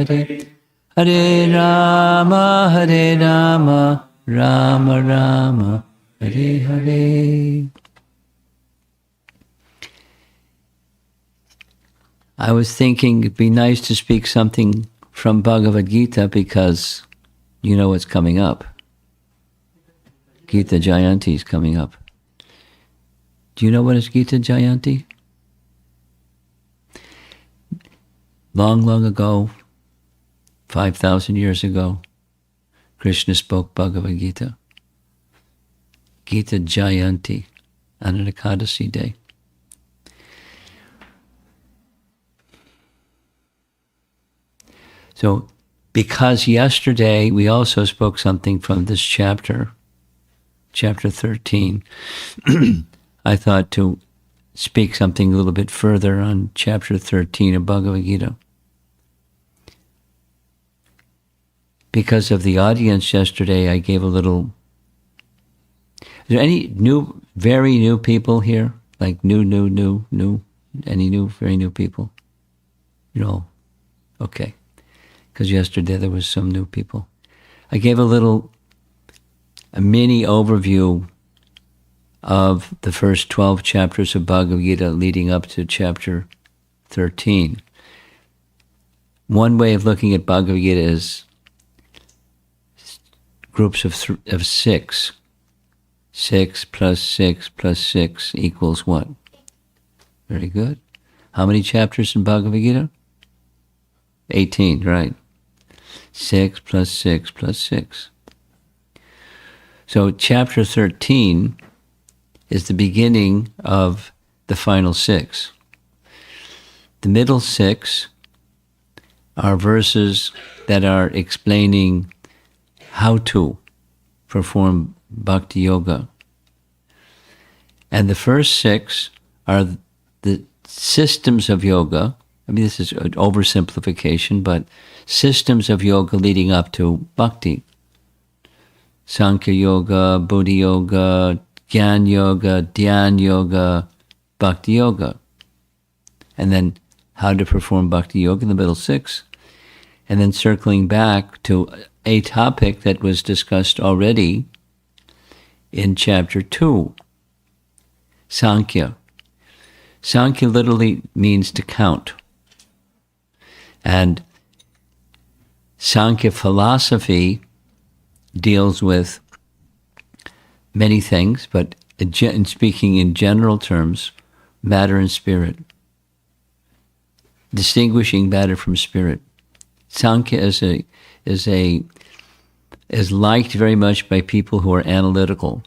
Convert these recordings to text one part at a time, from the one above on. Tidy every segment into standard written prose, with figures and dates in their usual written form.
Hare Hare Rama, Rama Rama, Hare Hare. I was thinking it'd be nice to speak something from Bhagavad Gita because you know what's coming up. Gita Jayanti is coming up. Do you know what is Gita Jayanti? Long, long ago, 5,000 years ago, Krishna spoke Bhagavad Gita. Gita Jayanti on an Ekadasi day. So, because yesterday we also spoke something from this chapter, chapter 13, I thought to speak something a little bit further on chapter 13 of Bhagavad Gita. Because of the audience yesterday, I gave a little... Is there any new, very new people here? Like new? Any new, very new people? You know, okay. Because yesterday there was some new people. I gave a mini overview of the first 12 chapters of Bhagavad Gita leading up to chapter 13. One way of looking at Bhagavad Gita is groups of 6. 6 plus 6 plus 6 equals what? Very good. How many chapters in Bhagavad Gita? 18, right. 6 plus 6 plus 6. So chapter 13 is the beginning of the final 6. The middle 6 are verses that are explaining how to perform bhakti yoga. And the first 6 are the systems of yoga. I mean, this is an oversimplification, but systems of yoga leading up to bhakti. Sankhya Yoga, Buddhi Yoga, Jnana Yoga, Dhyan Yoga, Bhakti Yoga. And then how to perform Bhakti Yoga in the middle 6. And then circling back to a topic that was discussed already in chapter 2, Sankhya. Sankhya literally means to count. And Sankhya philosophy deals with many things, but in speaking in general terms, matter and spirit. Distinguishing matter from spirit. Sankhya is liked very much by people who are analytical.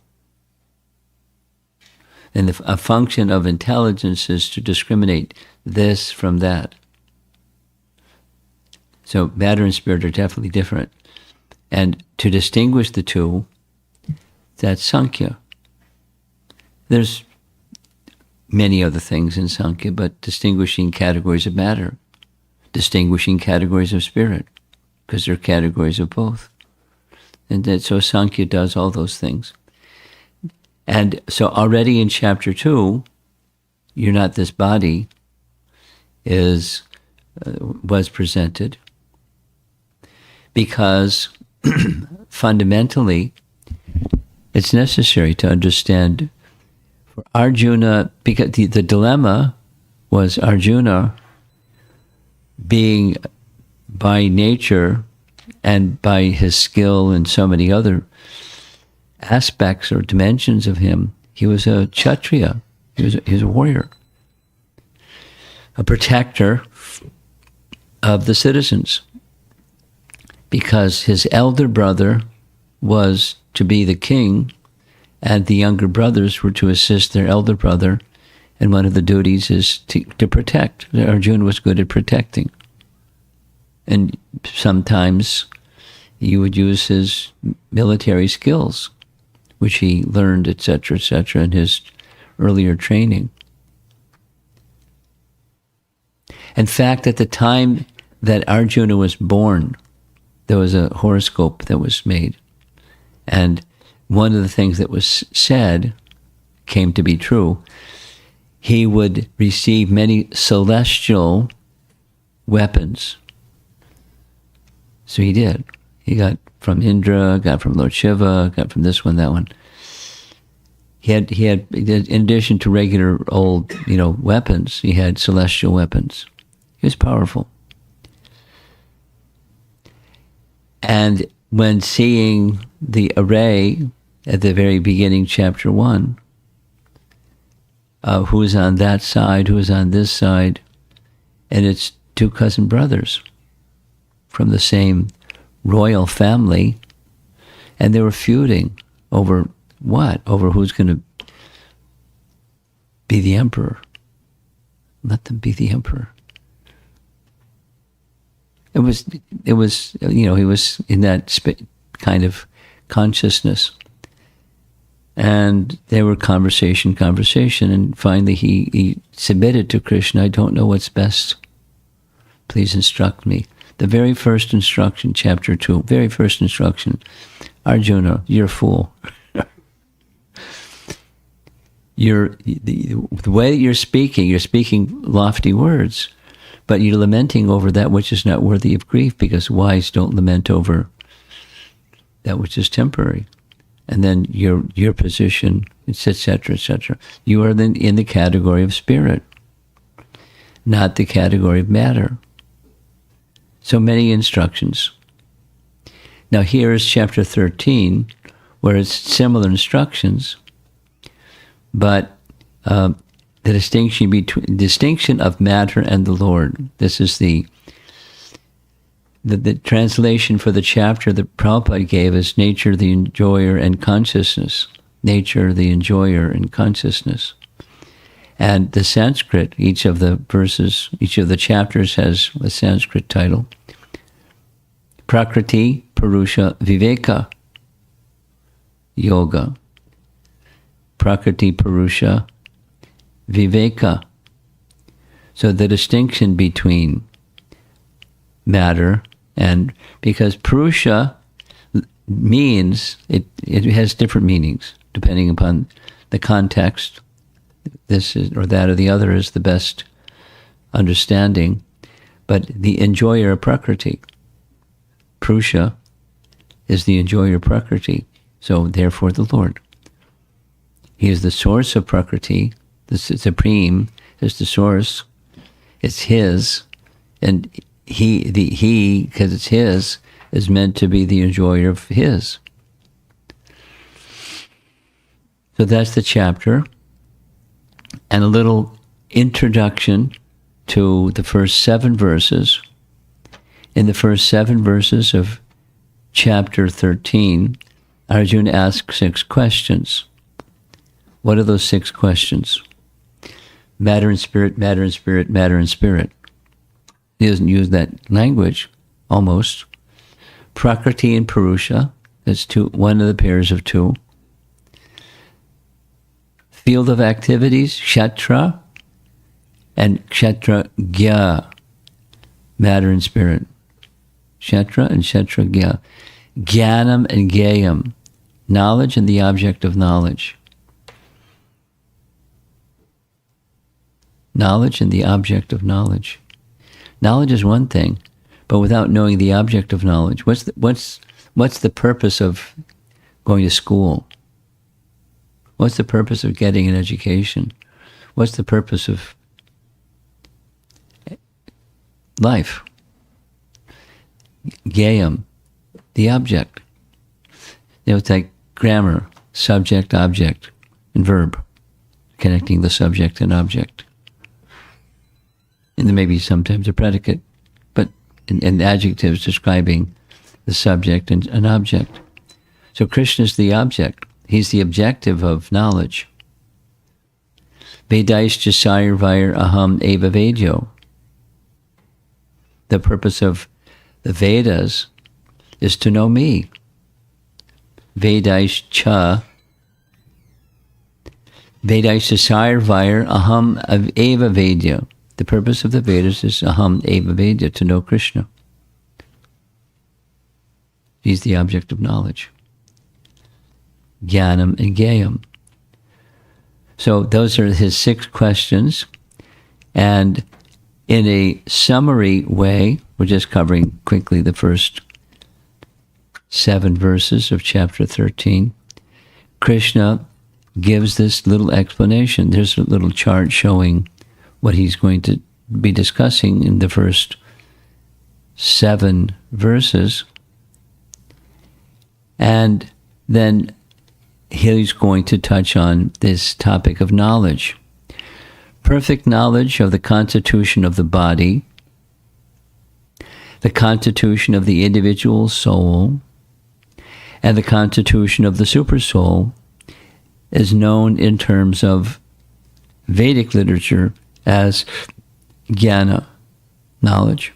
And a function of intelligence is to discriminate this from that. So matter and spirit are definitely different. And to distinguish the two, that's Sankhya. There's many other things in Sankhya, but distinguishing categories of matter, distinguishing categories of spirit, because they're categories of both. And so Sankhya does all those things. And so already in chapter 2, You're Not This Body was presented because fundamentally it's necessary to understand for Arjuna, because the dilemma was Arjuna being by nature and by his skill and so many other aspects or dimensions of him, he was a Kshatriya, he was a warrior, a protector of the citizens, because his elder brother was to be the king and the younger brothers were to assist their elder brother, and one of the duties is to protect. Arjuna was good at protecting. And sometimes he would use his military skills, which he learned, etc., in his earlier training. In fact, at the time that Arjuna was born, there was a horoscope that was made. And one of the things that was said came to be true. He would receive many celestial weapons So he did. He got from Indra, got from Lord Shiva, got from this one, that one. He had, in addition to regular old, weapons, he had celestial weapons. He was powerful. And when seeing the array at the very beginning, chapter 1, who's on that side, who's on this side, and it's two cousin brothers from the same royal family, and they were feuding over what? Over who's going to be the emperor. Let them be the emperor. It was, he was in that kind of consciousness. And they were conversation, and finally he submitted to Krishna, I don't know what's best. Please instruct me. The very first instruction, chapter 2, very first instruction, Arjuna, you're a fool. The way that you're speaking lofty words, but you're lamenting over that which is not worthy of grief, because wise don't lament over that which is temporary. And then your position, etc., etc. You are then in the category of spirit, not the category of matter. So many instructions. Now here is chapter 13, where it's similar instructions, but the distinction of matter and the Lord. This is the translation for the chapter that Prabhupada gave is nature, the enjoyer, and consciousness. Nature, the enjoyer, and consciousness. And the Sanskrit, each of the chapters has a Sanskrit title. Prakriti, Purusha, Viveka, Yoga. Prakriti, Purusha, Viveka. So the distinction between matter and, because Purusha means, it has different meanings depending upon the context. This is, or that or the other is the best understanding. But the enjoyer of Prakriti, Purusha, is the enjoyer of Prakriti. So therefore the Lord. He is the source of Prakriti. The Supreme is the source. It's his. And he, because it's his, is meant to be the enjoyer of his. So that's the chapter. And a little introduction to the first 7 verses. In the first 7 verses of chapter 13, Arjuna asks 6 questions. What are those 6 questions? Matter and spirit, matter and spirit, matter and spirit. He doesn't use that language, almost. Prakriti and Purusha, that's one of the pairs of 2. Field of activities, Kshetra, and Kshetragya, matter and spirit. Kshetra and Kshetragya. Jnanam and Gayam, knowledge and the object of knowledge. Knowledge and the object of knowledge. Knowledge is one thing, but without knowing the object of knowledge, what's the purpose of going to school? What's the purpose of getting an education? What's the purpose of life? Gayam, the object. It's like grammar, subject, object, and verb, connecting the subject and object. And there may be sometimes a predicate, but and adjectives describing the subject and an object. So Krishna is the object. He's the objective of knowledge. Vedaischa Sayurvair Aham Eva Vedyo. The purpose of the Vedas is to know me. Vedaischa Sayurvair Aham Eva Vedyo. The purpose of the Vedas is Aham Eva Vedya, to know Krishna. He's the object of knowledge. Jnanam and Gayam. So those are his 6 questions. And in a summary way, we're just covering quickly the first 7 verses of chapter 13, Krishna gives this little explanation. There's a little chart showing what he's going to be discussing in the first 7 verses. And then he's going to touch on this topic of knowledge. Perfect knowledge of the constitution of the body, the constitution of the individual soul, and the constitution of the supersoul is known in terms of Vedic literature as jnana, knowledge.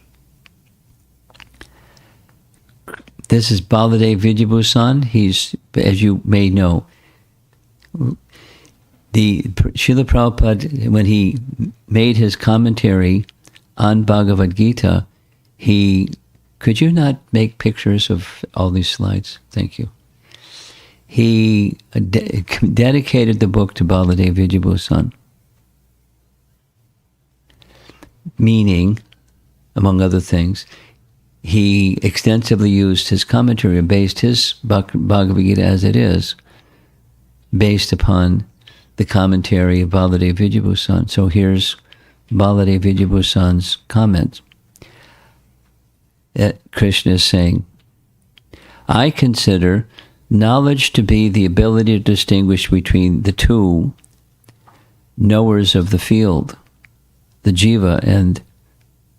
This is Baladev Vidyabhusan. He's, as you may know, Srila Prabhupada, when he made his commentary on Bhagavad Gita, could you not make pictures of all these slides? Thank you. He dedicated the book to Baladev Vidyabhusan, meaning, among other things, he extensively used his commentary and based his Bhagavad Gita as it is, based upon the commentary of Baladev Vidyabhusan. So here's Baladev Vidyabhusan's comment. Krishna is saying, I consider knowledge to be the ability to distinguish between the two knowers of the field, the jiva and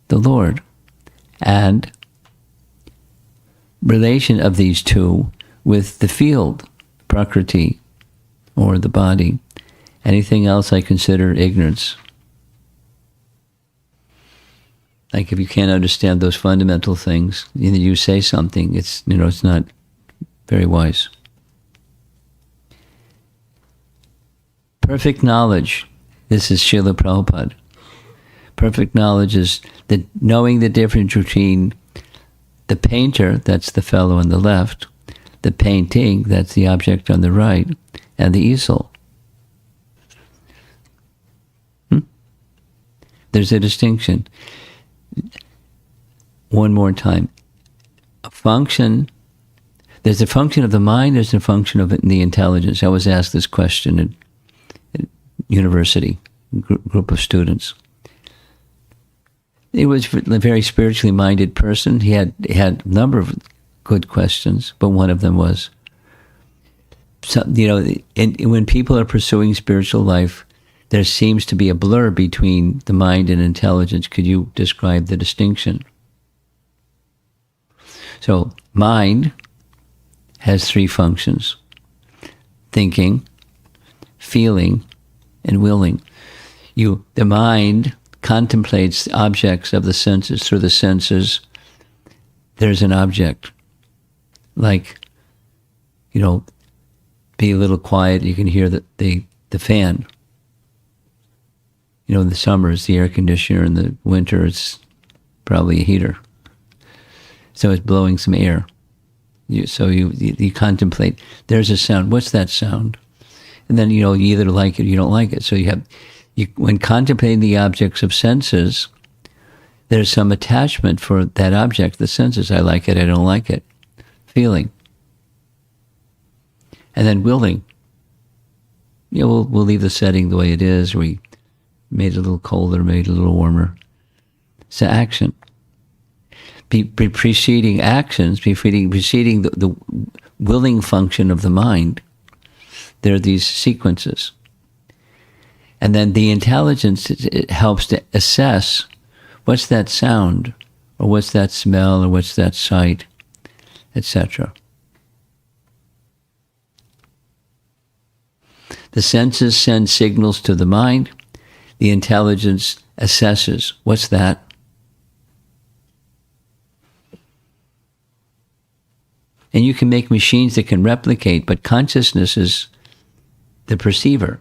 the Lord, and relation of these two with the field, prakriti, or the body. Anything else I consider ignorance. Like if you can't understand those fundamental things, you say something, it's not very wise. Perfect knowledge, this is Srila Prabhupada. Perfect knowledge is knowing the difference between the painter, that's the fellow on the left, the painting, that's the object on the right, and the easel. There's a distinction. One more time. There's a function of the mind, there's a function of the intelligence. I was asked this question at university, group of students. He was a very spiritually minded person. He had a number of good questions, but one of them was, when people are pursuing spiritual life, there seems to be a blur between the mind and intelligence. Could you describe the distinction? So, mind has 3 functions: thinking, feeling, and willing. The mind contemplates objects of the senses. Through the senses, there's an object. Like, be a little quiet, you can hear the fan. In the summer it's the air conditioner, in the winter it's probably a heater. So it's blowing some air. You contemplate, there's a sound, what's that sound? And then, you either like it or you don't like it. So when contemplating the objects of senses, there's some attachment for that object, the senses. I like it, I don't like it. Feeling. And then willing. We'll leave the setting the way it is. We made it a little colder, made it a little warmer. So action. Preceding actions, preceding the willing function of the mind, there are these sequences. And then the intelligence, it helps to assess what's that sound, or what's that smell, or what's that sight, etc. The senses send signals to the mind. The intelligence assesses, what's that? And you can make machines that can replicate, but consciousness is the perceiver,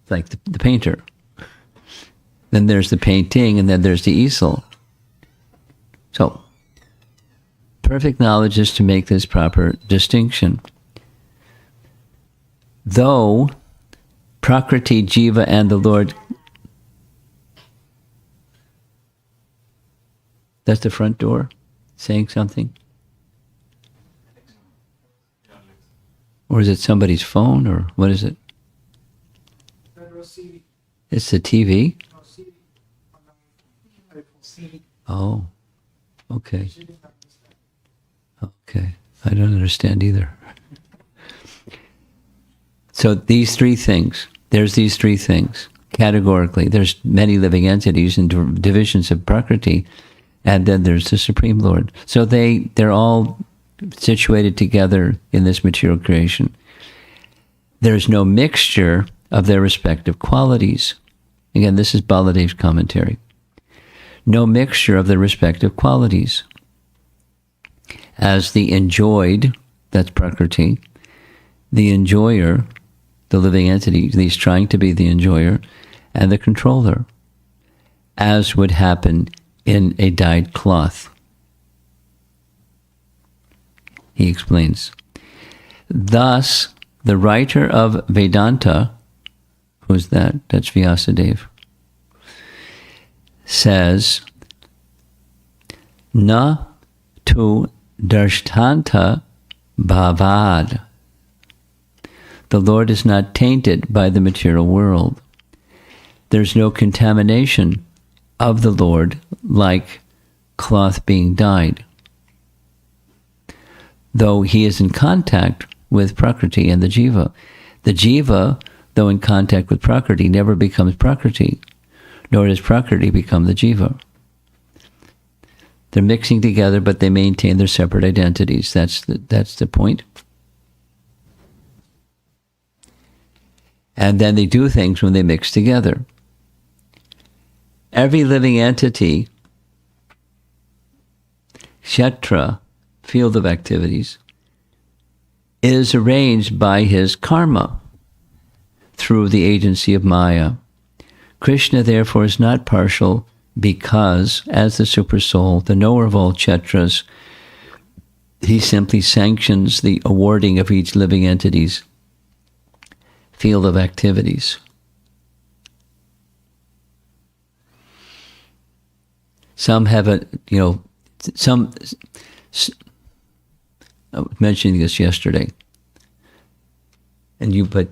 like the painter. Then there's the painting, and then there's the easel. So, perfect knowledge is to make this proper distinction. Though Prakriti, Jiva, and the Lord, that's the front door saying something. Or is it somebody's phone, or what is it? It's the TV? Oh, okay. Okay. I don't understand either. So these three things, there's these three things. Categorically, there's many living entities and divisions of Prakriti, and then there's the Supreme Lord. So they're all situated together in this material creation. There's no mixture of their respective qualities. Again, this is Baladev's commentary. No mixture of their respective qualities. As the enjoyed, that's Prakriti, the enjoyer, the living entity, he's trying to be the enjoyer, and the controller, as would happen in a dyed cloth. He explains. Thus, the writer of Vedanta, who's that? That's Vyasadeva, says, Na tu darshtanta bhavad. The Lord is not tainted by the material world. There's no contamination of the Lord like cloth being dyed. Though he is in contact with Prakriti and the Jiva. The Jiva, though in contact with Prakriti, never becomes Prakriti, nor does Prakriti become the Jiva. They're mixing together, but they maintain their separate identities. That's the point. And then they do things when they mix together. Every living entity, kshetra, field of activities, is arranged by his karma through the agency of Maya. Krishna, therefore, is not partial because, as the Supersoul, the knower of all kshetras, he simply sanctions the awarding of each living entity's field of activities. Some have I was mentioning this yesterday, but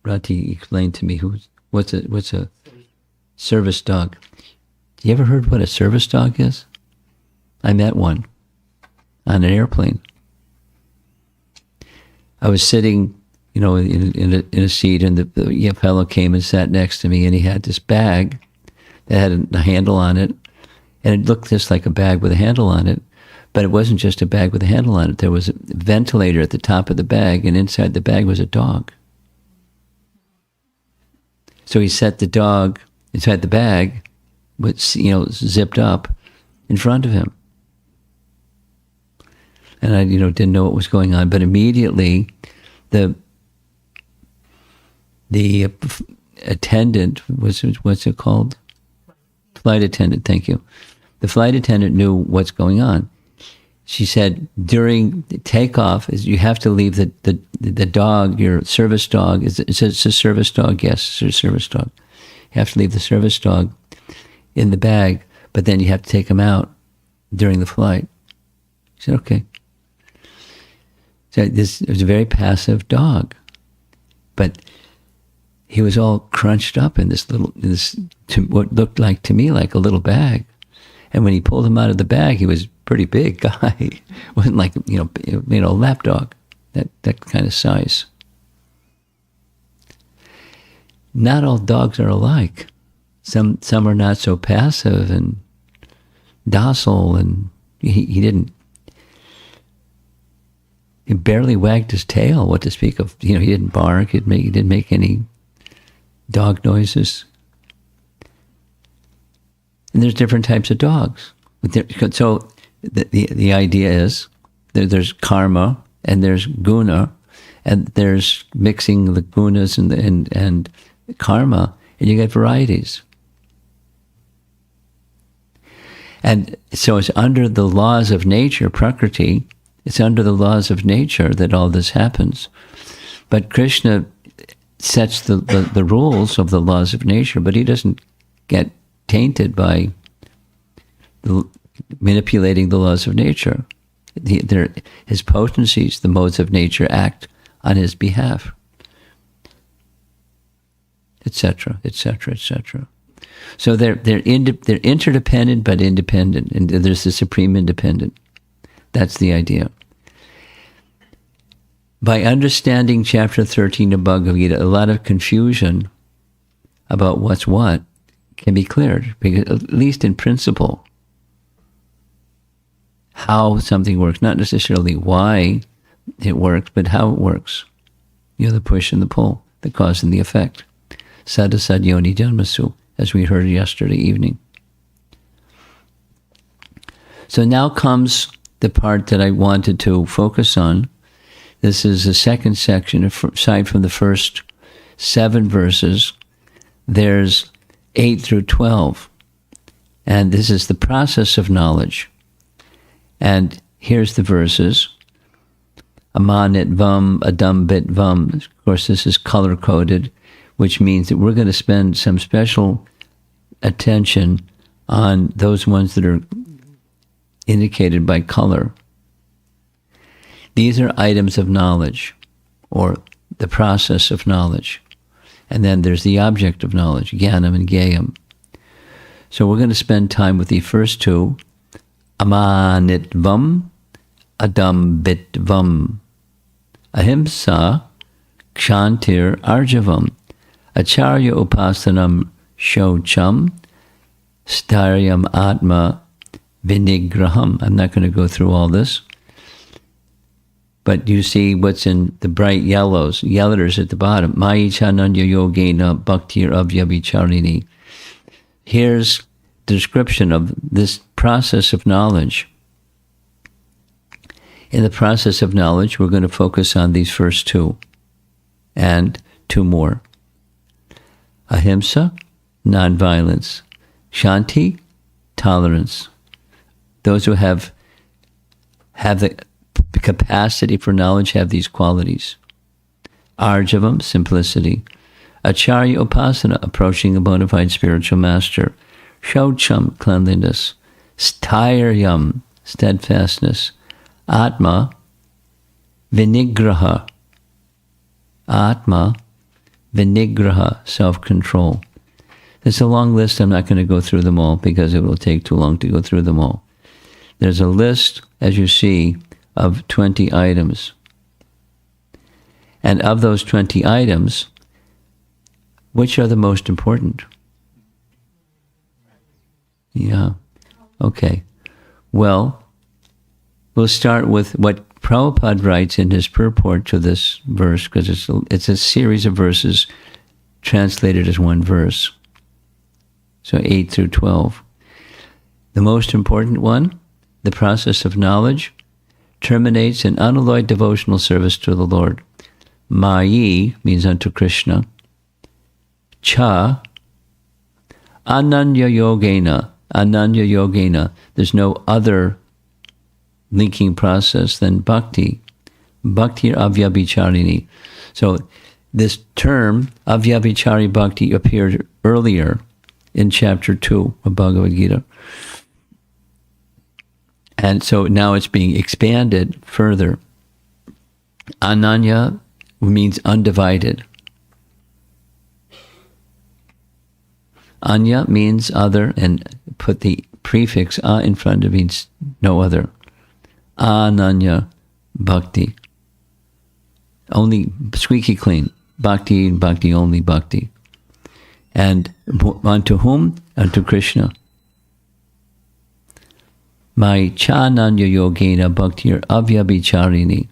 Rati explained to me what's a service dog. You ever heard what a service dog is? I met one on an airplane. I was sitting, in a seat, and the fellow came and sat next to me, and he had this bag that had a handle on it, and it looked just like a bag with a handle on it, but it wasn't just a bag with a handle on it. There was a ventilator at the top of the bag, and inside the bag was a dog. So he set the dog inside the bag, with, zipped up in front of him. And I, didn't know what was going on, but immediately the attendant, what's it called? Flight attendant, thank you. The flight attendant knew what's going on. She said, during takeoff, you have to leave the dog, your service dog, it's a service dog, yes, it's a service dog. You have to leave the service dog in the bag, but then you have to take him out during the flight. She said, okay. So it was a very passive dog, but he was all crunched up in what looked like to me like a little bag. And when he pulled him out of the bag, he was a pretty big guy. It wasn't like, a lap dog, that kind of size. Not all dogs are alike. Some are not so passive and docile, and he barely wagged his tail, what to speak of. He didn't bark, he didn't make any dog noises. And there's different types of dogs. So the idea is there's karma and there's guna, and there's mixing the gunas and karma, and you get varieties. And so it's under the laws of nature, Prakriti, it's under the laws of nature that all this happens. But Krishna sets the rules of the laws of nature, but he doesn't get tainted by manipulating the laws of nature. His potencies, the modes of nature, act on his behalf, etc., etc., etc. So they're interdependent but independent, and there's the supreme independent. That's the idea. By understanding chapter 13 of Bhagavad Gita, a lot of confusion about what's what can be cleared, because at least in principle, how something works, not necessarily why it works, but how it works. The push and the pull, the cause and the effect. Sadasad yoni janmasu, as we heard yesterday evening. So now comes the part that I wanted to focus on. This is the second section. Aside from the first 7 verses, there's 8 through 12. And this is the process of knowledge. And here's the verses. Amanit vam, adambit vam. Of course, this is color-coded, which means that we're going to spend some special attention on those ones that are indicated by color. These are items of knowledge, or the process of knowledge. And then there's the object of knowledge, jnanam and gayam. So we're going to spend time with the first 2, amanitvam, adambitvam, ahimsa, kshantir arjavam, acharya upasanam shocham, staryam atma vinigraham. I'm not going to go through all this. But you see what's in the bright yellows, letters at the bottom. Mayi chananya yogena bhaktir avyabhicharini. Here's the description of this process of knowledge. In the process of knowledge, we're going to focus on these first 2 and 2 more. Ahimsa, nonviolence. Shanti, tolerance. Those who have the capacity for knowledge have these qualities. Arjavam, simplicity. Acharya upasana, approaching a bona fide spiritual master. Shaucham, cleanliness. Stairyam, steadfastness. Atma, vinigraha. Atma, vinigraha, self-control. It's a long list. I'm not going to go through them all because it will take too long to go through them all. There's a list, as you see, of 20 items. And of those 20 items, which are the most important? Yeah. Okay. Well, we'll start with what Prabhupada writes in his purport to this verse, because it's a series of verses translated as one verse. So 8 through 12. The most important one, the process of knowledge, terminates in unalloyed devotional service to the Lord. Mayi means unto Krishna. Cha, ananya yogena. Ananya yogena. There's no other linking process than bhakti. Bhakti avyabhicharini. So this term, avyabhichari bhakti, appeared earlier in chapter 2 of Bhagavad Gita. And so now it's being expanded further. Ananya means undivided. Anya means other, and put the prefix a in front of means no other. Ananya bhakti. Only squeaky clean. Bhakti, bhakti, only bhakti. And unto whom? Unto Krishna. My chananya yogena bhaktir avyabhicharini.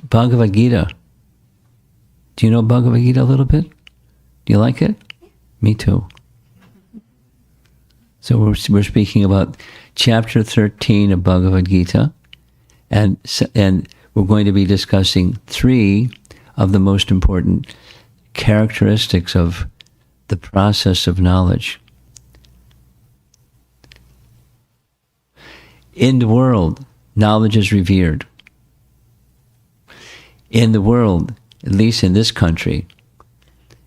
Bhagavad Gita. Do you know Bhagavad Gita a little bit? Do you like it? Me too. So we're speaking about chapter 13 of Bhagavad Gita, and we're going to be discussing 3 of the most important characteristics of the process of knowledge. In the world, knowledge is revered. In the world, at least in this country,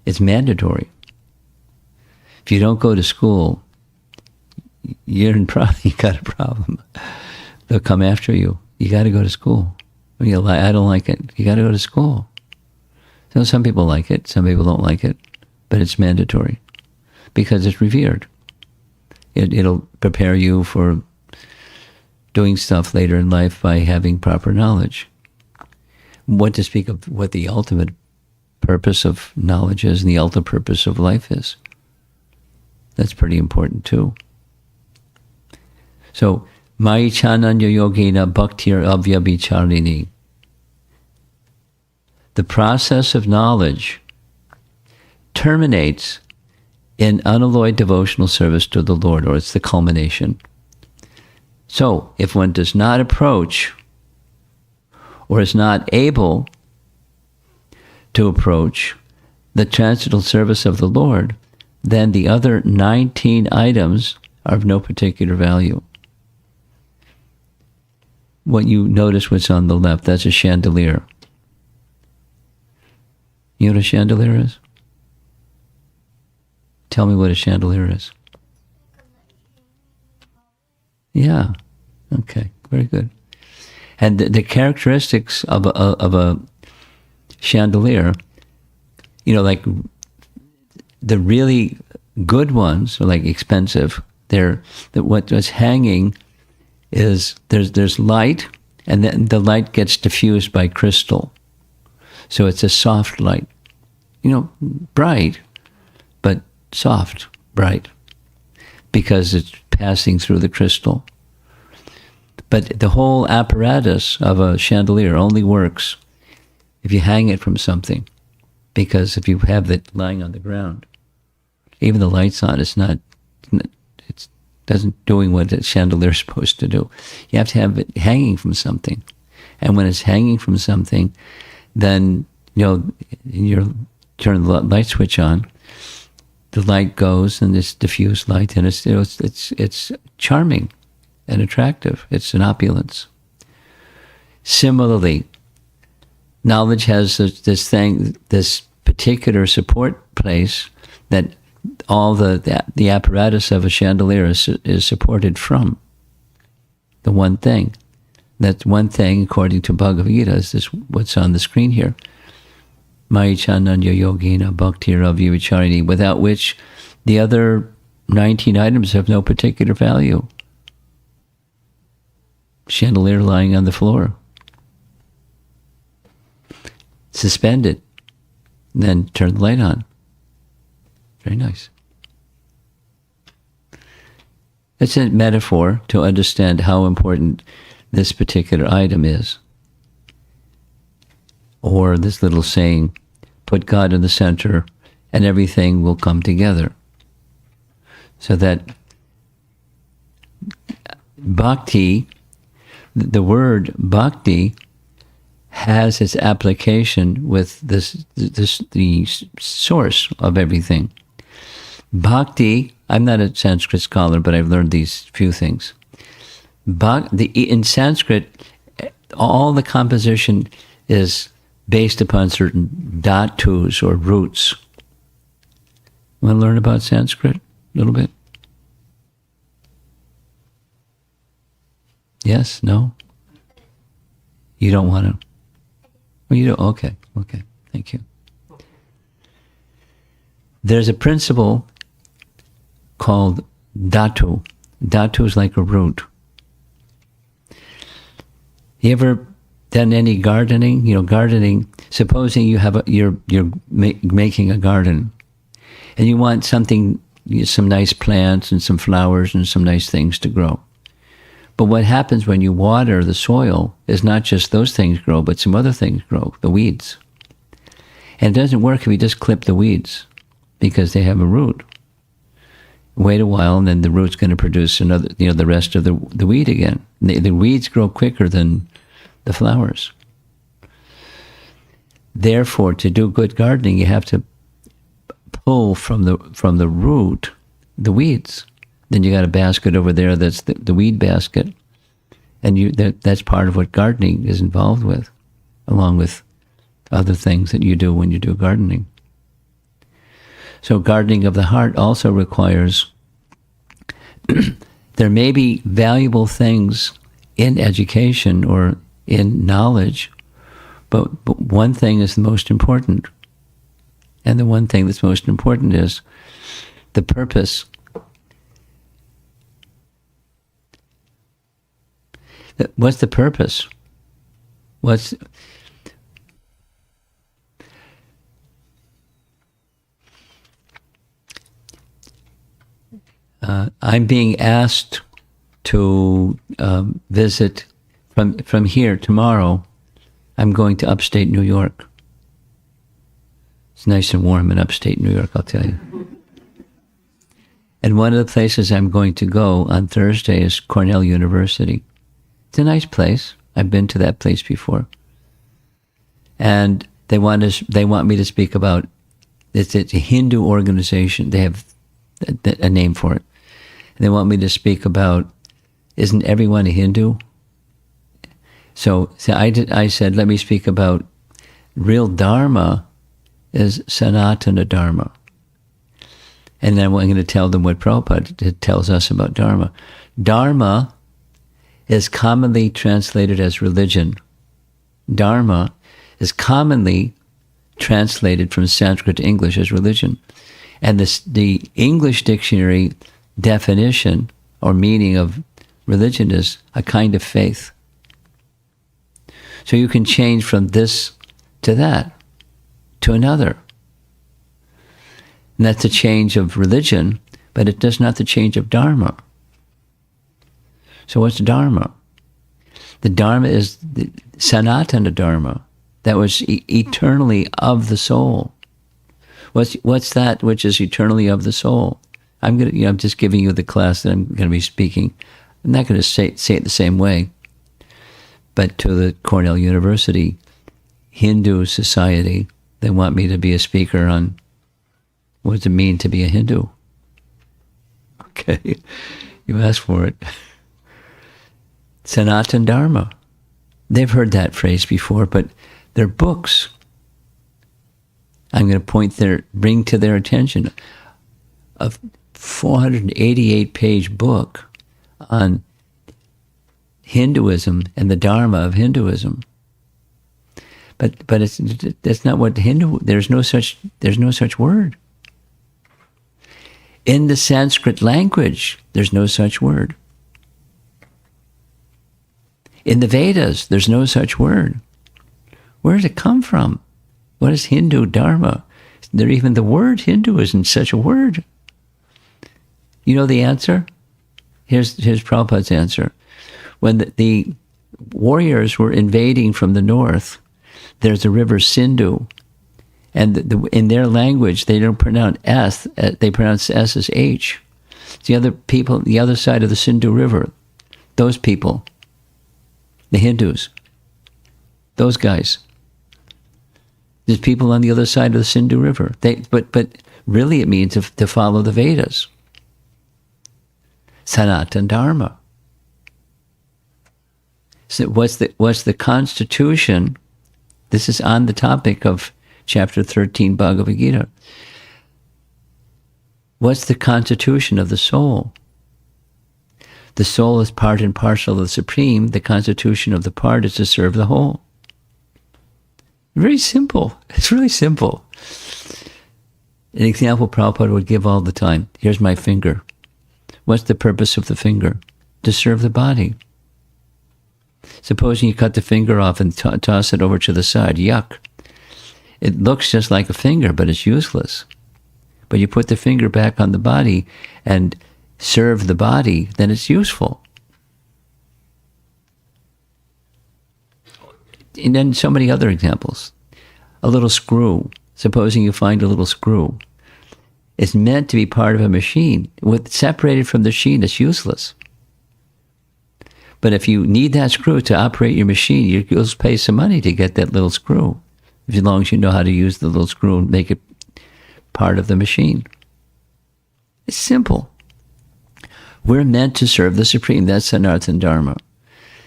it's mandatory. If you don't go to school, you got a problem. They'll come after you. You got to go to school. I don't like it. You got to go to school. So some people like it, some people don't like it, but it's mandatory because it's revered. It'll prepare you for doing stuff later in life by having proper knowledge. What to speak of what the ultimate purpose of knowledge is and the ultimate purpose of life is. That's pretty important too. So, Maichananya Yogena Bhaktir Avyabhicharini. The process of knowledge terminates in unalloyed devotional service to the Lord, or it's the culmination. So, if one does not approach or is not able to approach the transcendental service of the Lord, then the other 19 items are of no particular value. What you notice what's on the left, that's a chandelier. You know what a chandelier is? Tell me what a chandelier is. Yeah. Okay. Very good. And the characteristics of a chandelier, like the really good ones are like expensive. What's hanging is there's light, and then the light gets diffused by crystal. So it's a soft light. Bright, but soft, bright, because it's passing through the crystal. But the whole apparatus of a chandelier only works if you hang it from something, because if you have it lying on the ground, even the light's on, it doesn't doing what a chandelier is supposed to do. You have to have it hanging from something, and when it's hanging from something, then you turn the light switch on, the light goes, and this diffused light, and it's charming and attractive. It's an opulence. Similarly, knowledge has this particular support place that all the apparatus of a chandelier is supported from. The one thing. That one thing, according to Bhagavad Gita, is this what's on the screen here. Maichananya Yogena Bhaktir Avyabhicharini, without which the other 19 items have no particular value. Chandelier lying on the floor. Suspend it, then turn the light on. Very nice. It's a metaphor to understand how important this particular item is. Or this little saying, put God in the center and everything will come together. So that bhakti, the word bhakti, has its application with the source of everything. Bhakti, I'm not a Sanskrit scholar, but I've learned these few things. In Sanskrit, all the composition is based upon certain dhatus or roots. Want to learn about Sanskrit a little bit? Yes? No? You don't want to? Well, you don't? Okay. Thank you. There's a principle called dhatu. Dhatu is like a root. You ever done any gardening? Gardening. Supposing you're making a garden, and you want some nice plants and some flowers and some nice things to grow. But what happens when you water the soil is not just those things grow, but some other things grow, the weeds. And it doesn't work if you just clip the weeds, because they have a root. Wait a while, and then the root's going to produce another, the rest of the weed again. The weeds grow quicker than the flowers. Therefore, to do good gardening, you have to pull from the root the weeds. Then you got a basket over there that's the weed basket, and that's part of what gardening is involved with, along with other things that you do when you do gardening. So gardening of the heart also requires, there may be valuable things in education or in knowledge, but one thing is the most important. And the one thing that's most important is the purpose. What's the purpose? I'm being asked to visit from here tomorrow. I'm going to upstate New York. It's nice and warm in upstate New York, I'll tell you. And one of the places I'm going to go on Thursday is Cornell University. It's a nice place. I've been to that place before. And they want me to speak about, it's a Hindu organization. They have a name for it. And they want me to speak about, isn't everyone a Hindu? So I said, let me speak about real Dharma is Sanatana Dharma. And then I'm going to tell them what Prabhupada tells us about Dharma. Dharma is commonly translated as religion. Dharma is commonly translated from Sanskrit to English as religion. And the English dictionary definition or meaning of religion is a kind of faith. So you can change from this to that, to another. And that's a change of religion, but it does not the change of Dharma. So what's Dharma? The Dharma is the Sanatana Dharma, that was eternally of the soul. What's that which is eternally of the soul? I'm just giving you the class that I'm going to be speaking. I'm not going to say it the same way, but to the Cornell University Hindu Society, they want me to be a speaker on what does it mean to be a Hindu. Okay, you asked for it. Sanatana Dharma. They've heard that phrase before, but their books, I'm going to bring to their attention a 488-page book on Hinduism and the Dharma of Hinduism. But that's not what Hindu. There's no such word. In the Sanskrit language, there's no such word. In the Vedas, there's no such word. Where does it come from? What is Hindu Dharma? Even the word Hindu isn't such a word. You know the answer? Here's Prabhupada's answer. When the warriors were invading from the north, there's a river Sindhu, and in their language they don't pronounce S, they pronounce S as H. It's the other people, the other side of the Sindhu River, those people, the Hindus, those guys. There's people on the other side of the Sindhu River. But really it means to follow the Vedas. Sanatana Dharma. So what's the constitution? This is on the topic of chapter 13 Bhagavad Gita. What's the constitution of the soul? The soul is part and parcel of the Supreme. The constitution of the part is to serve the whole. Very simple. It's really simple. An example Prabhupada would give all the time. Here's my finger. What's the purpose of the finger? To serve the body. Supposing you cut the finger off and toss it over to the side. Yuck. It looks just like a finger, but it's useless. But you put the finger back on the body and serve the body, then it's useful. And then so many other examples. A little screw. Supposing you find a little screw. It's meant to be part of a machine. Separated from the machine, it's useless. But if you need that screw to operate your machine, you'll pay some money to get that little screw, as long as you know how to use the little screw and make it part of the machine. It's simple. We're meant to serve the Supreme. That's Sanatana Dharma.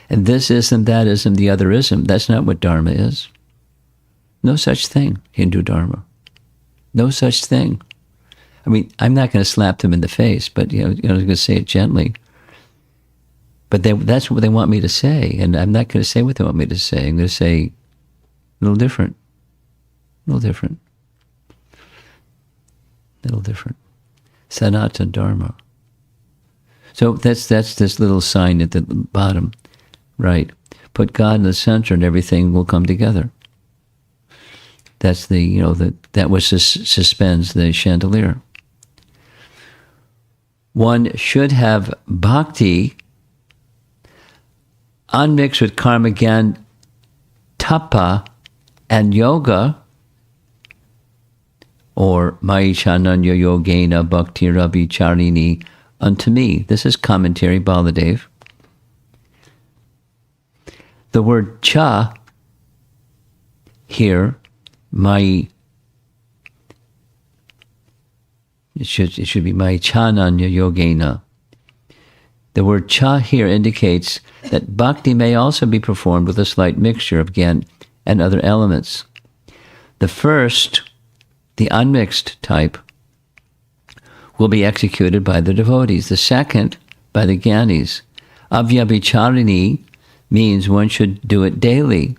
And this ism, that ism, the other ism, that's not what Dharma is. No such thing, Hindu Dharma. No such thing. I mean, I'm not going to slap them in the face, but I'm going to say it gently. But that's what they want me to say, and I'm not going to say what they want me to say. I'm going to say a little different. A little different. A little different. Sanatana Dharma. So that's this little sign at the bottom, right? Put God in the center, and everything will come together. That's that which suspends the chandelier. One should have bhakti unmixed with karma, gyan, tapa, and yoga, or Maichananya Yogena Bhakti Rabbi Charini unto me. This is commentary, Baladev. The word cha here, it should be Maichananya Yogena. The word cha here indicates that bhakti may also be performed with a slight mixture of gyan and other elements. The first, the unmixed type, will be executed by the devotees. The second, by the gyanis. Avyabhicharini means one should do it daily.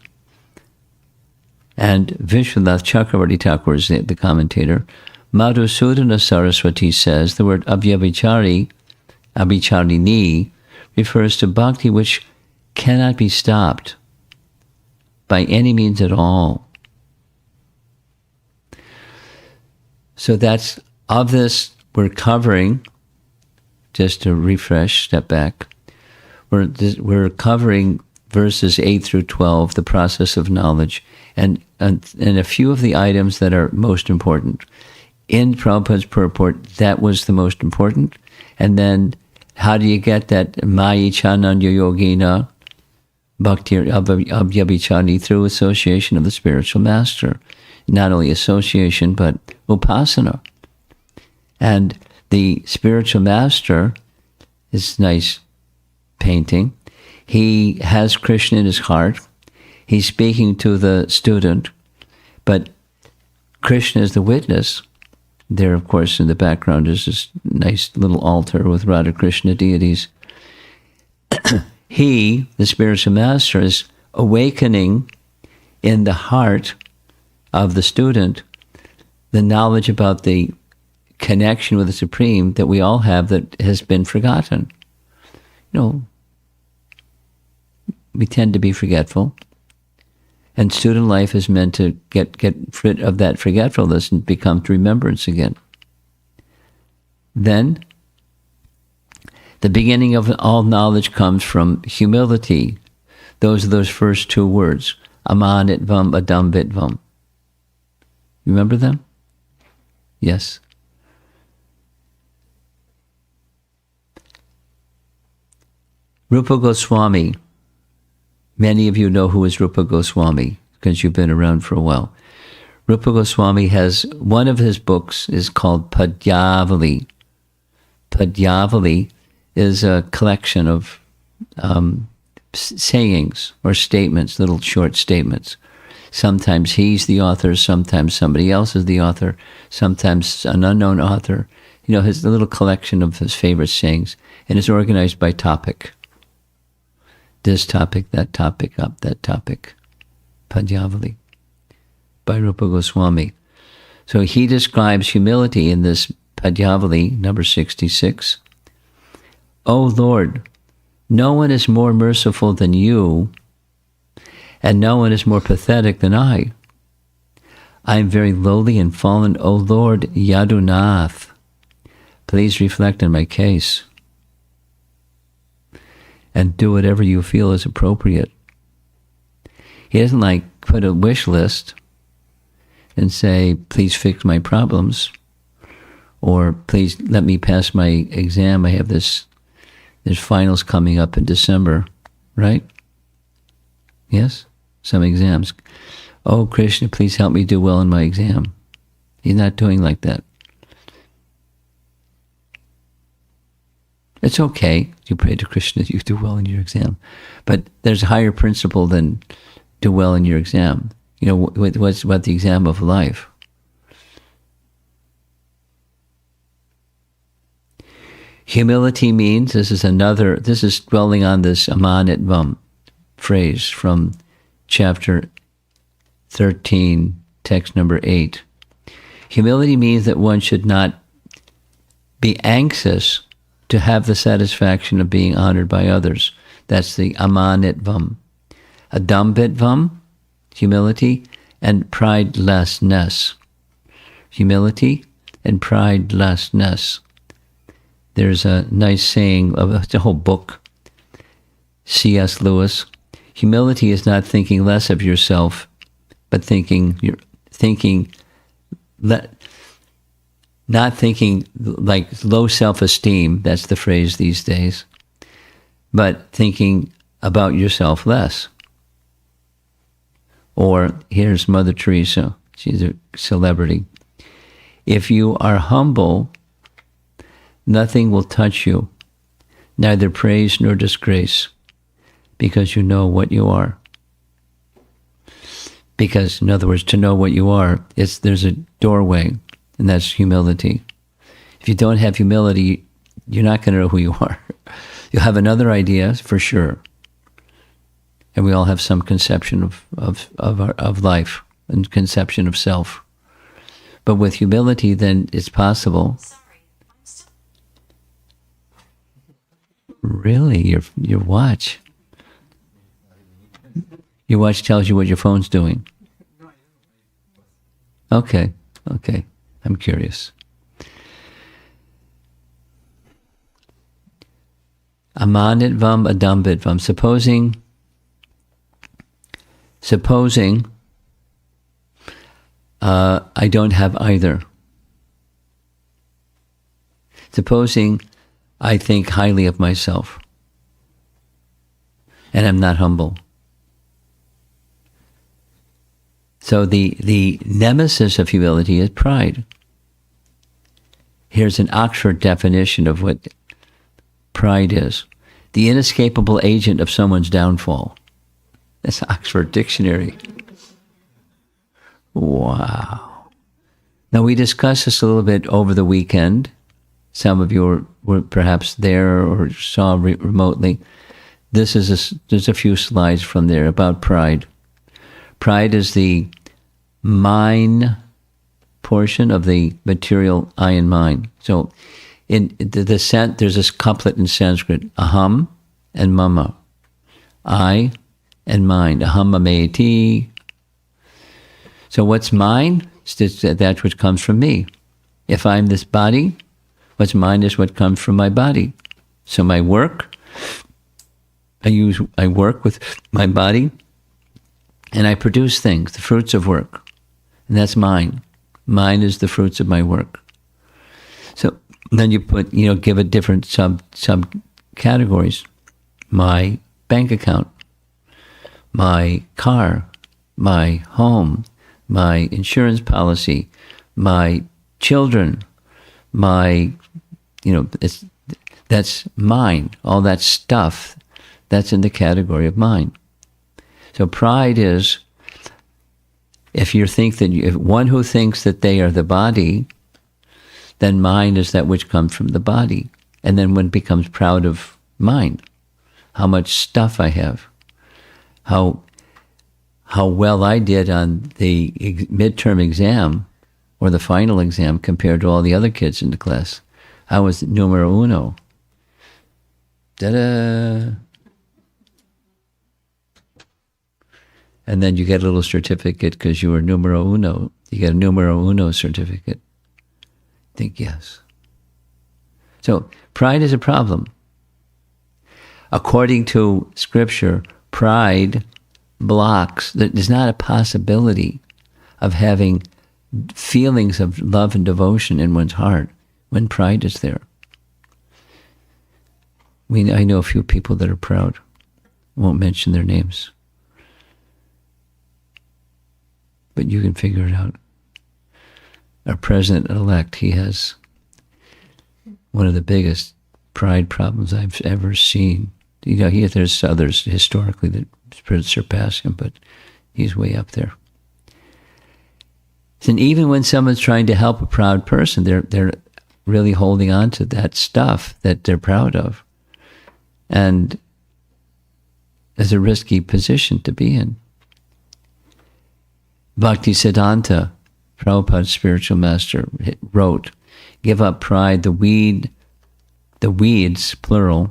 And Vishwanath Chakravarti Thakur is the commentator. Madhusudana Saraswati says the word avyabhichari, abhicharini, refers to bhakti which cannot be stopped by any means at all. So that's, of this, we're covering, just to refresh, step back, we're covering verses 8 through 12, the process of knowledge, and a few of the items that are most important. In Prabhupada's purport, that was the most important. And then, how do you get that Maichananya Yogena Bhakti Abhyabhichari? Through association of the spiritual master. Not only association, but upasana. And the spiritual master, this nice painting, he has Krishna in his heart. He's speaking to the student, but Krishna is the witness. There, of course, in the background is this nice little altar with Radha Krishna deities. He, the spiritual master, is awakening in the heart of the student the knowledge about the connection with the Supreme that we all have that has been forgotten. We tend to be forgetful. And student life is meant to get rid of that forgetfulness and become to remembrance again. Then, the beginning of all knowledge comes from humility. Those are those first two words, amanitvam adambitvam. Remember them? Yes. Rupa Goswami. Many of you know who is Rupa Goswami because you've been around for a while. Rupa Goswami has, one of his books is called Padyavali. Padyavali is a collection of sayings or statements, little short statements. Sometimes he's the author, sometimes somebody else is the author, sometimes an unknown author. His little collection of his favorite sayings, and it's organized by topic. This topic, that topic, up that topic. Padyavali by Rupa Goswami. So he describes humility in this Padyavali, number 66. O Lord, no one is more merciful than you, and no one is more pathetic than I. I am very lowly and fallen. O Lord, Yadunath, please reflect on my case and do whatever you feel is appropriate. He doesn't put a wish list and say, please fix my problems, or please let me pass my exam. I have there's finals coming up in December, right? Yes? Some exams. Oh, Krishna, please help me do well in my exam. He's not doing like that. It's okay, you pray to Krishna, you do well in your exam. But there's a higher principle than do well in your exam. what's about the exam of life? Humility means, this is dwelling on this amanitvam phrase from chapter 13, text number 8. Humility means that one should not be anxious to have the satisfaction of being honored by others. That's the amanitvam. Adambitvam, humility, and pridelessness. Humility and pridelessness. There's a nice saying, it's a whole book, C.S. Lewis. Humility is not thinking less of yourself, but not thinking like low self-esteem, that's the phrase these days, but thinking about yourself less. Or here's Mother Teresa, she's a celebrity. If you are humble, nothing will touch you, neither praise nor disgrace, because you know what you are. Because, in other words, to know what you are, there's a doorway, and that's humility. If you don't have humility, you're not going to know who you are. You'll have another idea, for sure. And we all have some conception of life and conception of self. But with humility, then it's possible. Really? Your watch? Your watch tells you what your phone's doing. Okay. I'm curious. Amanitvam, adambitvam. Supposing I don't have either. Supposing I think highly of myself and I'm not humble. So the nemesis of humility is pride. Here's an Oxford definition of what pride is. The inescapable agent of someone's downfall. That's Oxford Dictionary. Wow. Now we discussed this a little bit over the weekend. Some of you were perhaps there or saw remotely. There's a few slides from there about pride. Pride is the mind portion of the material I and mind. So in there's this couplet in Sanskrit, aham and mama. I and mind. Aham mameti. So what's mine? It's that which comes from me. If I'm this body, what's mine is what comes from my body. So my work, I work with my body, and I produce things, the fruits of work. And that's mine. Mine is the fruits of my work. So then you give it different sub categories. My bank account, my car, my home, my insurance policy, my children, that's mine. All that stuff, that's in the category of mine. So pride is, if one who thinks that they are the body, then mine is that which comes from the body. And then one becomes proud of mine, how much stuff I have, how well I did on the midterm exam or the final exam compared to all the other kids in the class. I was numero uno. Ta-da! And then you get a little certificate because you were numero uno. You get a numero uno certificate. Think yes. So pride is a problem. According to Scripture, pride blocks. There's not a possibility of having feelings of love and devotion in one's heart when pride is there. I know a few people that are proud. I won't mention their names. But you can figure it out. Our president-elect, he has one of the biggest pride problems I've ever seen. There's others historically that surpass him, but he's way up there. And even when someone's trying to help a proud person, they're really holding on to that stuff that they're proud of. And it's a risky position to be in. Bhaktisiddhanta, Prabhupada's spiritual master, wrote, "Give up pride, the weeds, plural,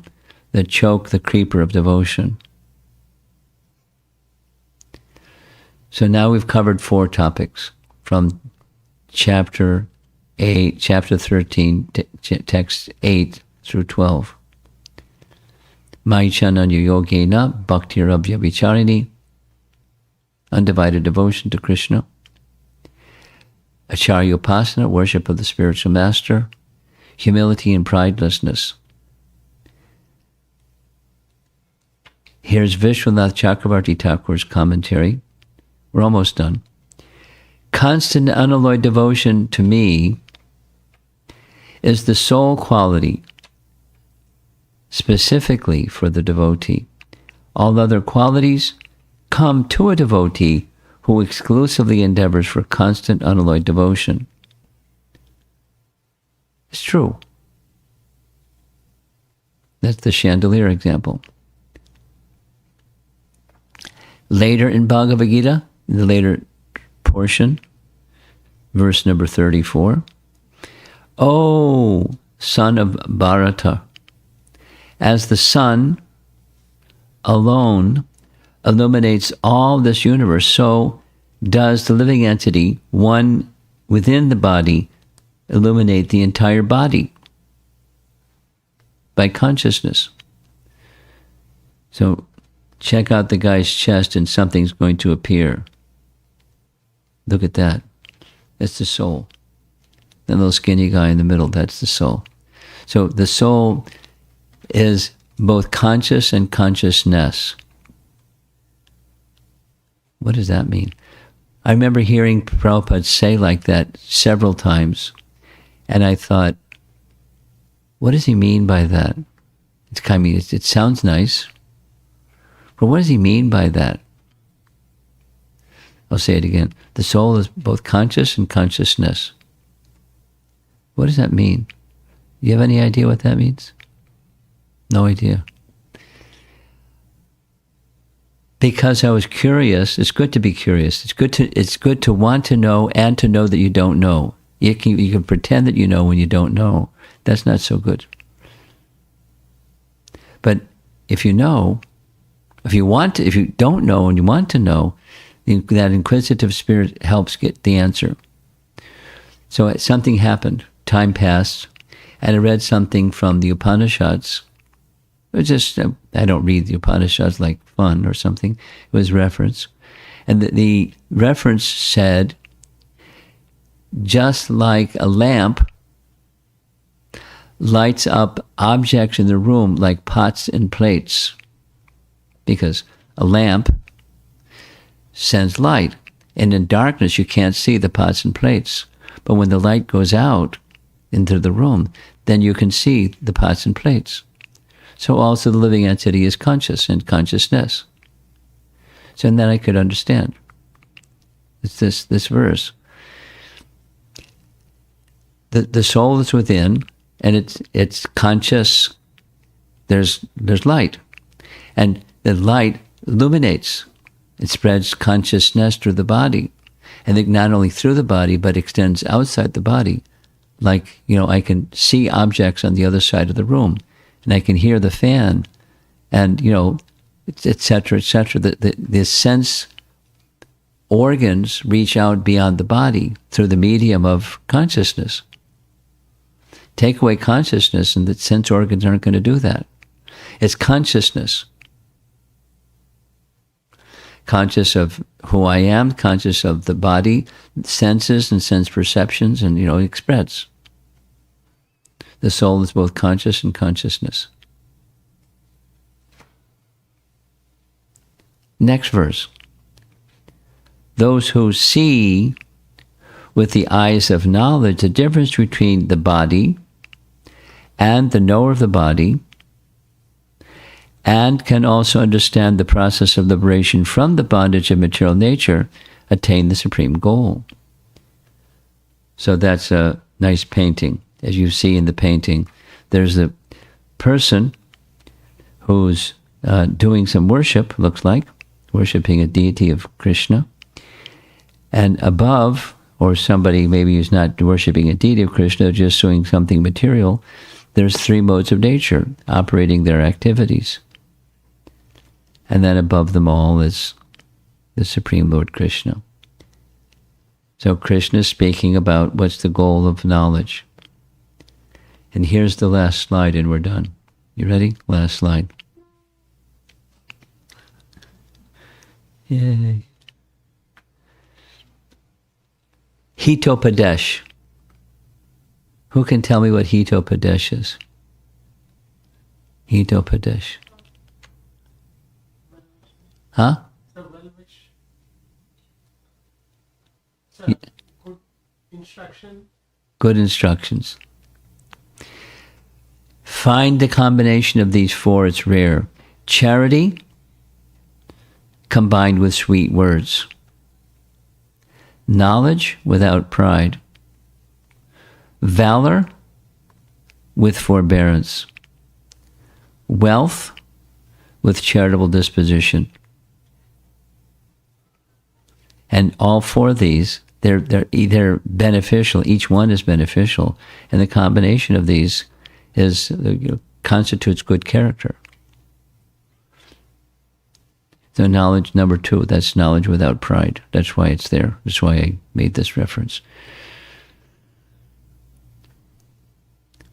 that choke the creeper of devotion." So now we've covered 4 topics from chapter 13, text 8 through 12. Maichananya yogena bhaktirabhya vicharini, undivided devotion to Krishna. Acharya upasana, worship of the spiritual master. Humility and pridelessness. Here's Vishwanath Chakravarti Thakur's commentary. We're almost done. Constant unalloyed devotion to me is the sole quality specifically for the devotee. All other qualities come to a devotee who exclusively endeavors for constant unalloyed devotion. It's true. That's the chandelier example. Later in Bhagavad Gita, in the later portion, verse number 34, "O son of Bharata, as the sun alone illuminates all this universe, so does the living entity, one within the body, illuminate the entire body by consciousness." So check out the guy's chest and something's going to appear. Look at that. That's the soul. The little skinny guy in the middle, that's the soul. So the soul is both conscious and consciousness. What does that mean? I remember hearing Prabhupada say like that several times, and I thought, what does he mean by that? It sounds nice, but what does he mean by that? I'll say it again. The soul is both conscious and consciousness. What does that mean? Do you have any idea what that means? No idea. Because I was curious. It's good to be curious. It's good to want to know and to know that you don't know. You can pretend that you know when you don't know. That's not so good. But if you know, if you don't know and you want to know, that inquisitive spirit helps get the answer. So something happened. Time passed, and I read something from the Upanishads. It was just, I don't read the Upanishads like fun or something. It was reference. And the reference said, just like a lamp lights up objects in the room like pots and plates, because a lamp sends light, and in darkness you can't see the pots and plates. But when the light goes out into the room, then you can see the pots and plates. So also the living entity is conscious and consciousness. So then I could understand. It's this verse. The soul is within, and it's conscious. There's light, and the light illuminates. It spreads consciousness through the body, and not only through the body, but extends outside the body. Like, I can see objects on the other side of the room, and I can hear the fan, and, et cetera, et cetera. The sense organs reach out beyond the body through the medium of consciousness. Take away consciousness, and the sense organs aren't going to do that. It's consciousness. Conscious of who I am, conscious of the body, senses and sense perceptions, and, it spreads. The soul is both conscious and consciousness. Next verse. Those who see with the eyes of knowledge the difference between the body and the knower of the body, and can also understand the process of liberation from the bondage of material nature, attain the supreme goal. So that's a nice painting. As you see in the painting, there's a person who's doing some worship, looks like, worshiping a deity of Krishna. And above, or somebody maybe who's not worshiping a deity of Krishna, just doing something material, there's three modes of nature operating their activities. And then above them all is the Supreme Lord Krishna. So Krishna is speaking about what's the goal of knowledge. And here's the last slide and we're done. You ready? Last slide. Yay. Hitopadesh. Who can tell me what Hitopadesh is? Hitopadesh. Huh? Good instruction. Good instructions. Find the combination of these four, it's rare. Charity combined with sweet words. Knowledge without pride. Valor with forbearance. Wealth with charitable disposition. And all four of these, they're either beneficial, each one is beneficial, and the combination of these is constitutes good character. So knowledge number 2, that's knowledge without pride. That's why it's there. That's why I made this reference.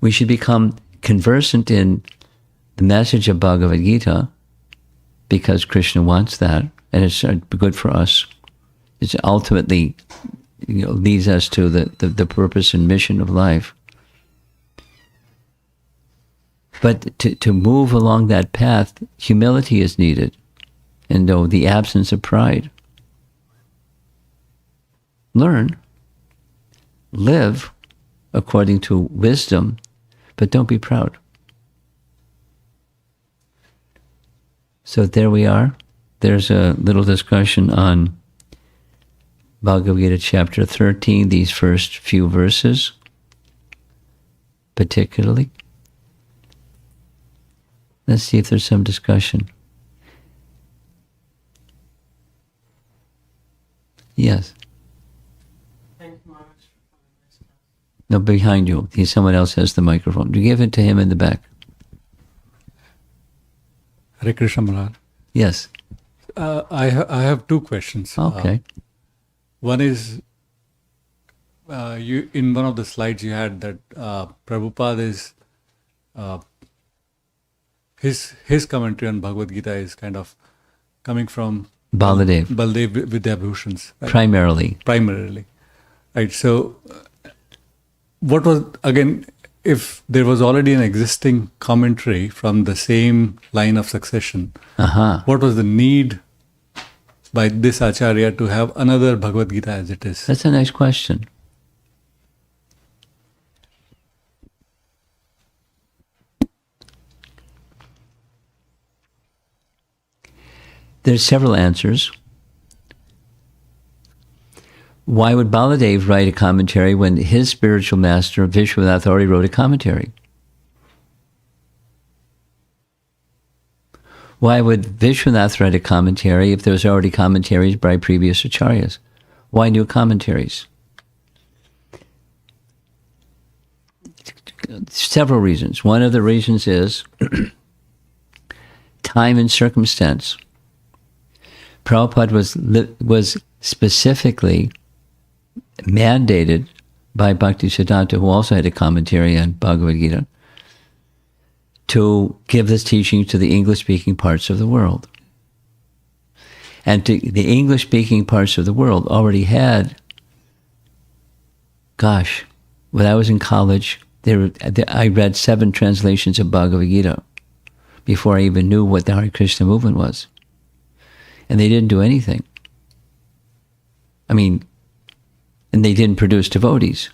We should become conversant in the message of Bhagavad Gita because Krishna wants that, and it's good for us. It ultimately leads us to the purpose and mission of life. But to move along that path, humility is needed, and the absence of pride. Learn, live according to wisdom, but don't be proud. So there we are. There's a little discussion on Bhagavad Gita chapter 13, these first few verses, particularly. Let's see if there's some discussion. Yes. Thank you, Maharaj. No, behind you. Someone else has the microphone. You give it to him in the back. Hare Krishna Maharaj. Yes. I have two questions. Okay. One is, you in one of the slides you had that Prabhupada is his commentary on Bhagavad Gita is kind of coming from Baladev. Baldev Vidyabhushans. Right? Primarily. Right. So, what was, again, if there was already an existing commentary from the same line of succession, what was the need by this Acharya to have another Bhagavad Gita as it is? That's a nice question. There's several answers. Why would Baladev write a commentary when his spiritual master, Vishwanath, already wrote a commentary? Why would Vishwanath write a commentary if there was already commentaries by previous acharyas? Why new commentaries? Several reasons. One of the reasons is time and circumstance. Prabhupada was specifically mandated by Bhaktisiddhanta, who also had a commentary on Bhagavad Gita, to give this teaching to the English-speaking parts of the world. And the English-speaking parts of the world already had, when I was in college, I read 7 translations of Bhagavad Gita before I even knew what the Hare Krishna movement was. And they didn't do anything. And they didn't produce devotees.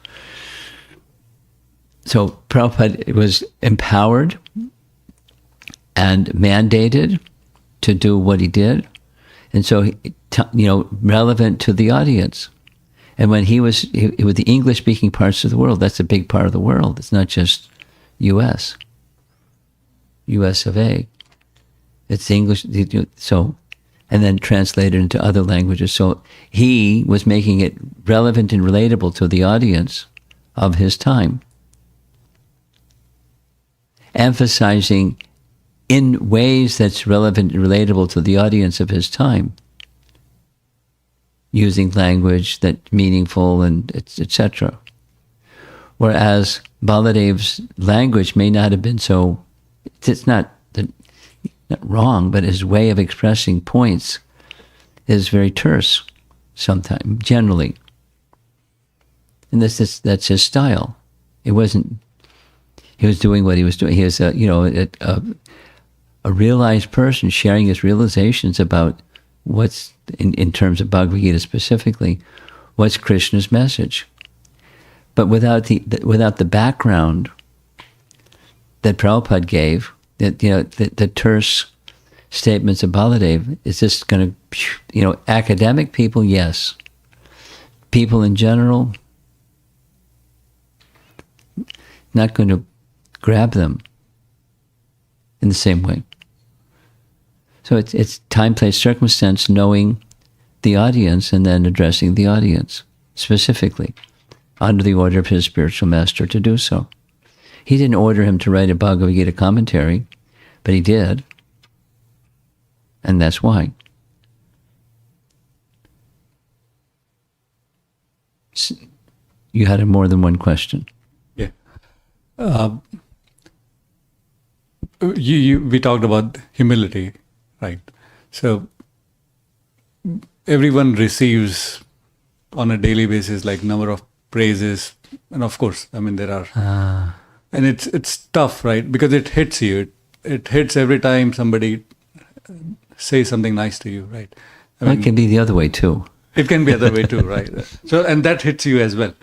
So Prabhupada was empowered and mandated to do what he did. And so, relevant to the audience. And when he was with the English-speaking parts of the world, that's a big part of the world. It's not just U.S. U.S. of A. It's English. So, and then translated into other languages. So he was making it relevant and relatable to the audience of his time, emphasizing in ways that's relevant and relatable to the audience of his time, using language that's meaningful and etc. Whereas Baladev's language may not have been so, it's not wrong, but his way of expressing points is very terse sometimes, generally. And that's his style. It wasn't, he was doing what he was doing. He was a realized person sharing his realizations about what's, in terms of Bhagavad Gita specifically, what's Krishna's message. But without the background that Prabhupada gave, that the terse statements of Baladev, is just going to, academic people, yes. People in general, not going to grab them in the same way. So it's time, place, circumstance, knowing the audience and then addressing the audience specifically under the order of his spiritual master to do so. He didn't order him to write a Bhagavad Gita commentary, but he did. And that's why. You had more than one question. Yeah. We talked about humility, right? So everyone receives on a daily basis like number of praises, and of course, I mean there are, and it's tough, right? Because it hits you. It hits every time somebody says something nice to you, right? I mean, it can be the other way too. It can be the other way too, right? So, and that hits you as well.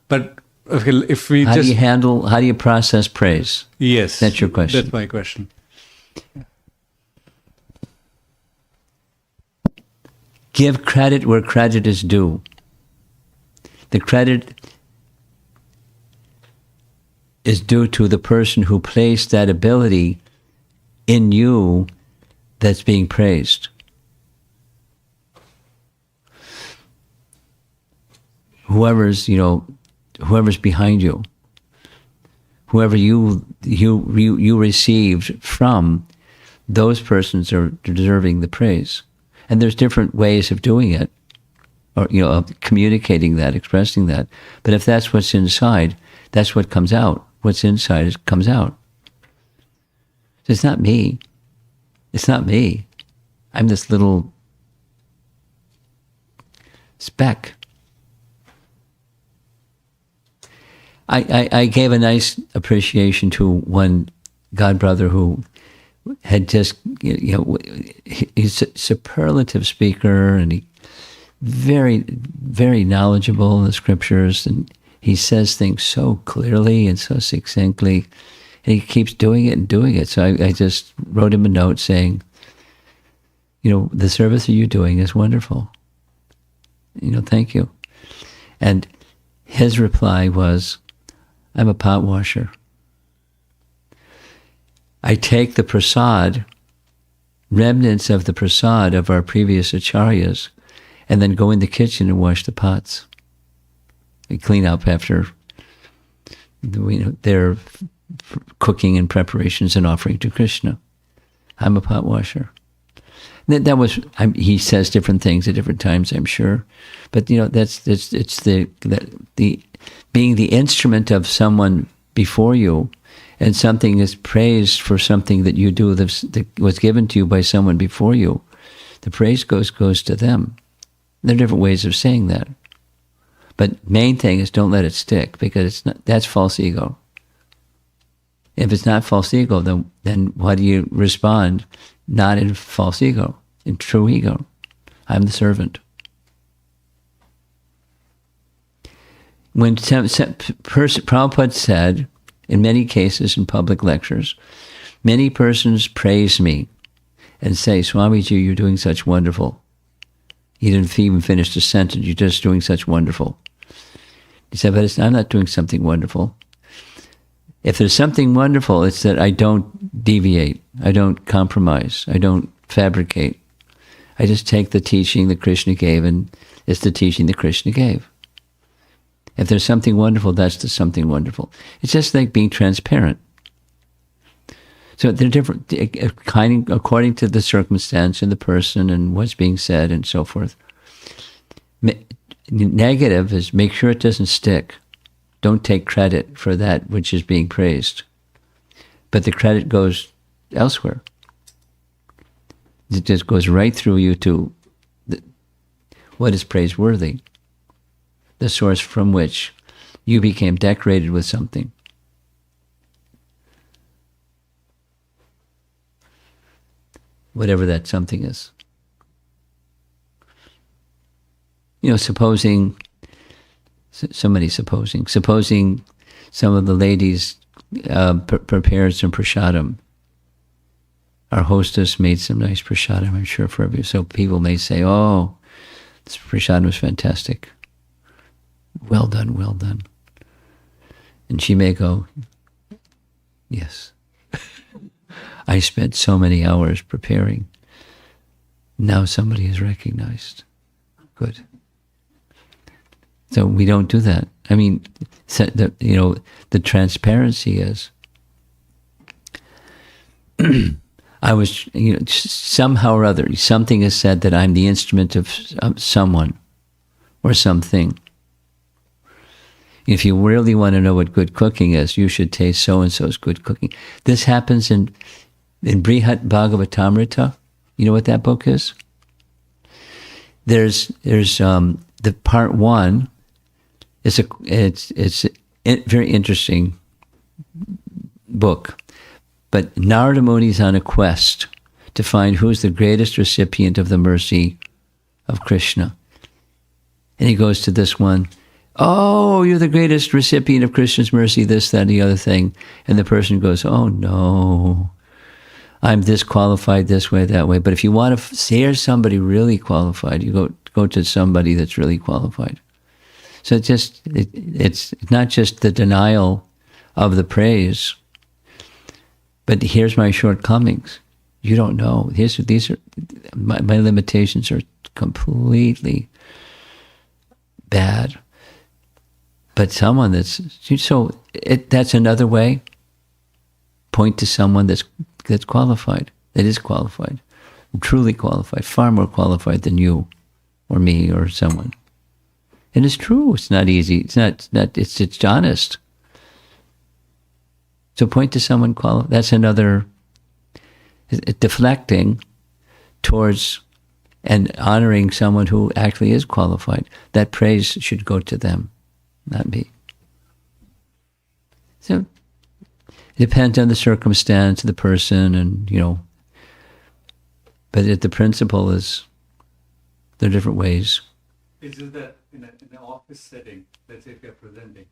But if we how do you process praise? Yes. That's your question. That's my question. Give credit where credit is due. The credit is due to the person who placed that ability in you that's being praised. Whoever's behind you, whoever you received from, those persons are deserving the praise. And there's different ways of doing it, or of communicating that, expressing that. But if that's what's inside, that's what comes out. What's inside comes out. It's not me. It's not me. I'm this little speck. I gave a nice appreciation to one godbrother who had just, he's a superlative speaker, and he very, very knowledgeable in the scriptures, and he says things so clearly and so succinctly, and he keeps doing it and doing it. So I just wrote him a note saying, the service that you're doing is wonderful. Thank you. And his reply was, I'm a pot washer. I take the prasad, remnants of the prasad of our previous acharyas, and then go in the kitchen and wash the pots. I clean up after their cooking and preparations and offering to Krishna. I'm a pot washer. That was. He says different things at different times, I'm sure, but it's the being the instrument of someone before you, and something is praised for something that you do that was given to you by someone before you. The praise goes to them. There are different ways of saying that, but main thing is don't let it stick, because that's false ego. If it's not false ego, then why do you respond? Not in false ego, in true ego. I'm the servant. When Prabhupada said, in many cases in public lectures, many persons praise me and say, Swamiji, you're doing such wonderful You didn't even finish the sentence. You're just doing such wonderful. He said, but I'm not doing something wonderful. If there's something wonderful, it's that I don't deviate. I don't compromise. I don't fabricate. I just take the teaching that Krishna gave, and it's the teaching that Krishna gave. If there's something wonderful, that's the something wonderful. It's just like being transparent. So they're different, according to the circumstance and the person and what's being said and so forth. Negative is make sure it doesn't stick. Don't take credit for that which is being praised. But the credit goes elsewhere. It just goes right through you to what is praiseworthy, the source from which you became decorated with something. Whatever that something is. Supposing some of the ladies prepared some prasadam. Our hostess made some nice prasadam, I'm sure, for everyone. So people may say, oh, this prasadam was fantastic. Well done, well done. And she may go, yes. I spent so many hours preparing. Now somebody is recognized. Good. So we don't do that. I mean, the transparency is, I was, somehow or other, something is said that I'm the instrument of someone or something. If you really want to know what good cooking is, you should taste so-and-so's good cooking. This happens in Brihat Bhagavatamrita. You know what that book is? There's the part one. It's a very interesting book. But Narada Muni's on a quest to find who's the greatest recipient of the mercy of Krishna. And he goes to this one. Oh, you're the greatest recipient of Krishna's mercy, this, that, and the other thing. And the person goes, oh no, I'm disqualified this way, that way. But if you want to hear somebody really qualified, you go to somebody that's really qualified. So it's not just the denial of the praise, but here's my shortcomings. You don't know. These are my limitations are completely bad. But someone that's another way. Point to someone that's qualified, that is qualified, truly qualified, far more qualified than you or me or someone. And it's true. It's not easy. It's honest. So point to someone qualified. That's another deflecting towards and honoring someone who actually is qualified. That praise should go to them, not me. So it depends on the circumstance, the person, and but the principle is there are different ways. It's just that in an office setting, let's say if you're presenting,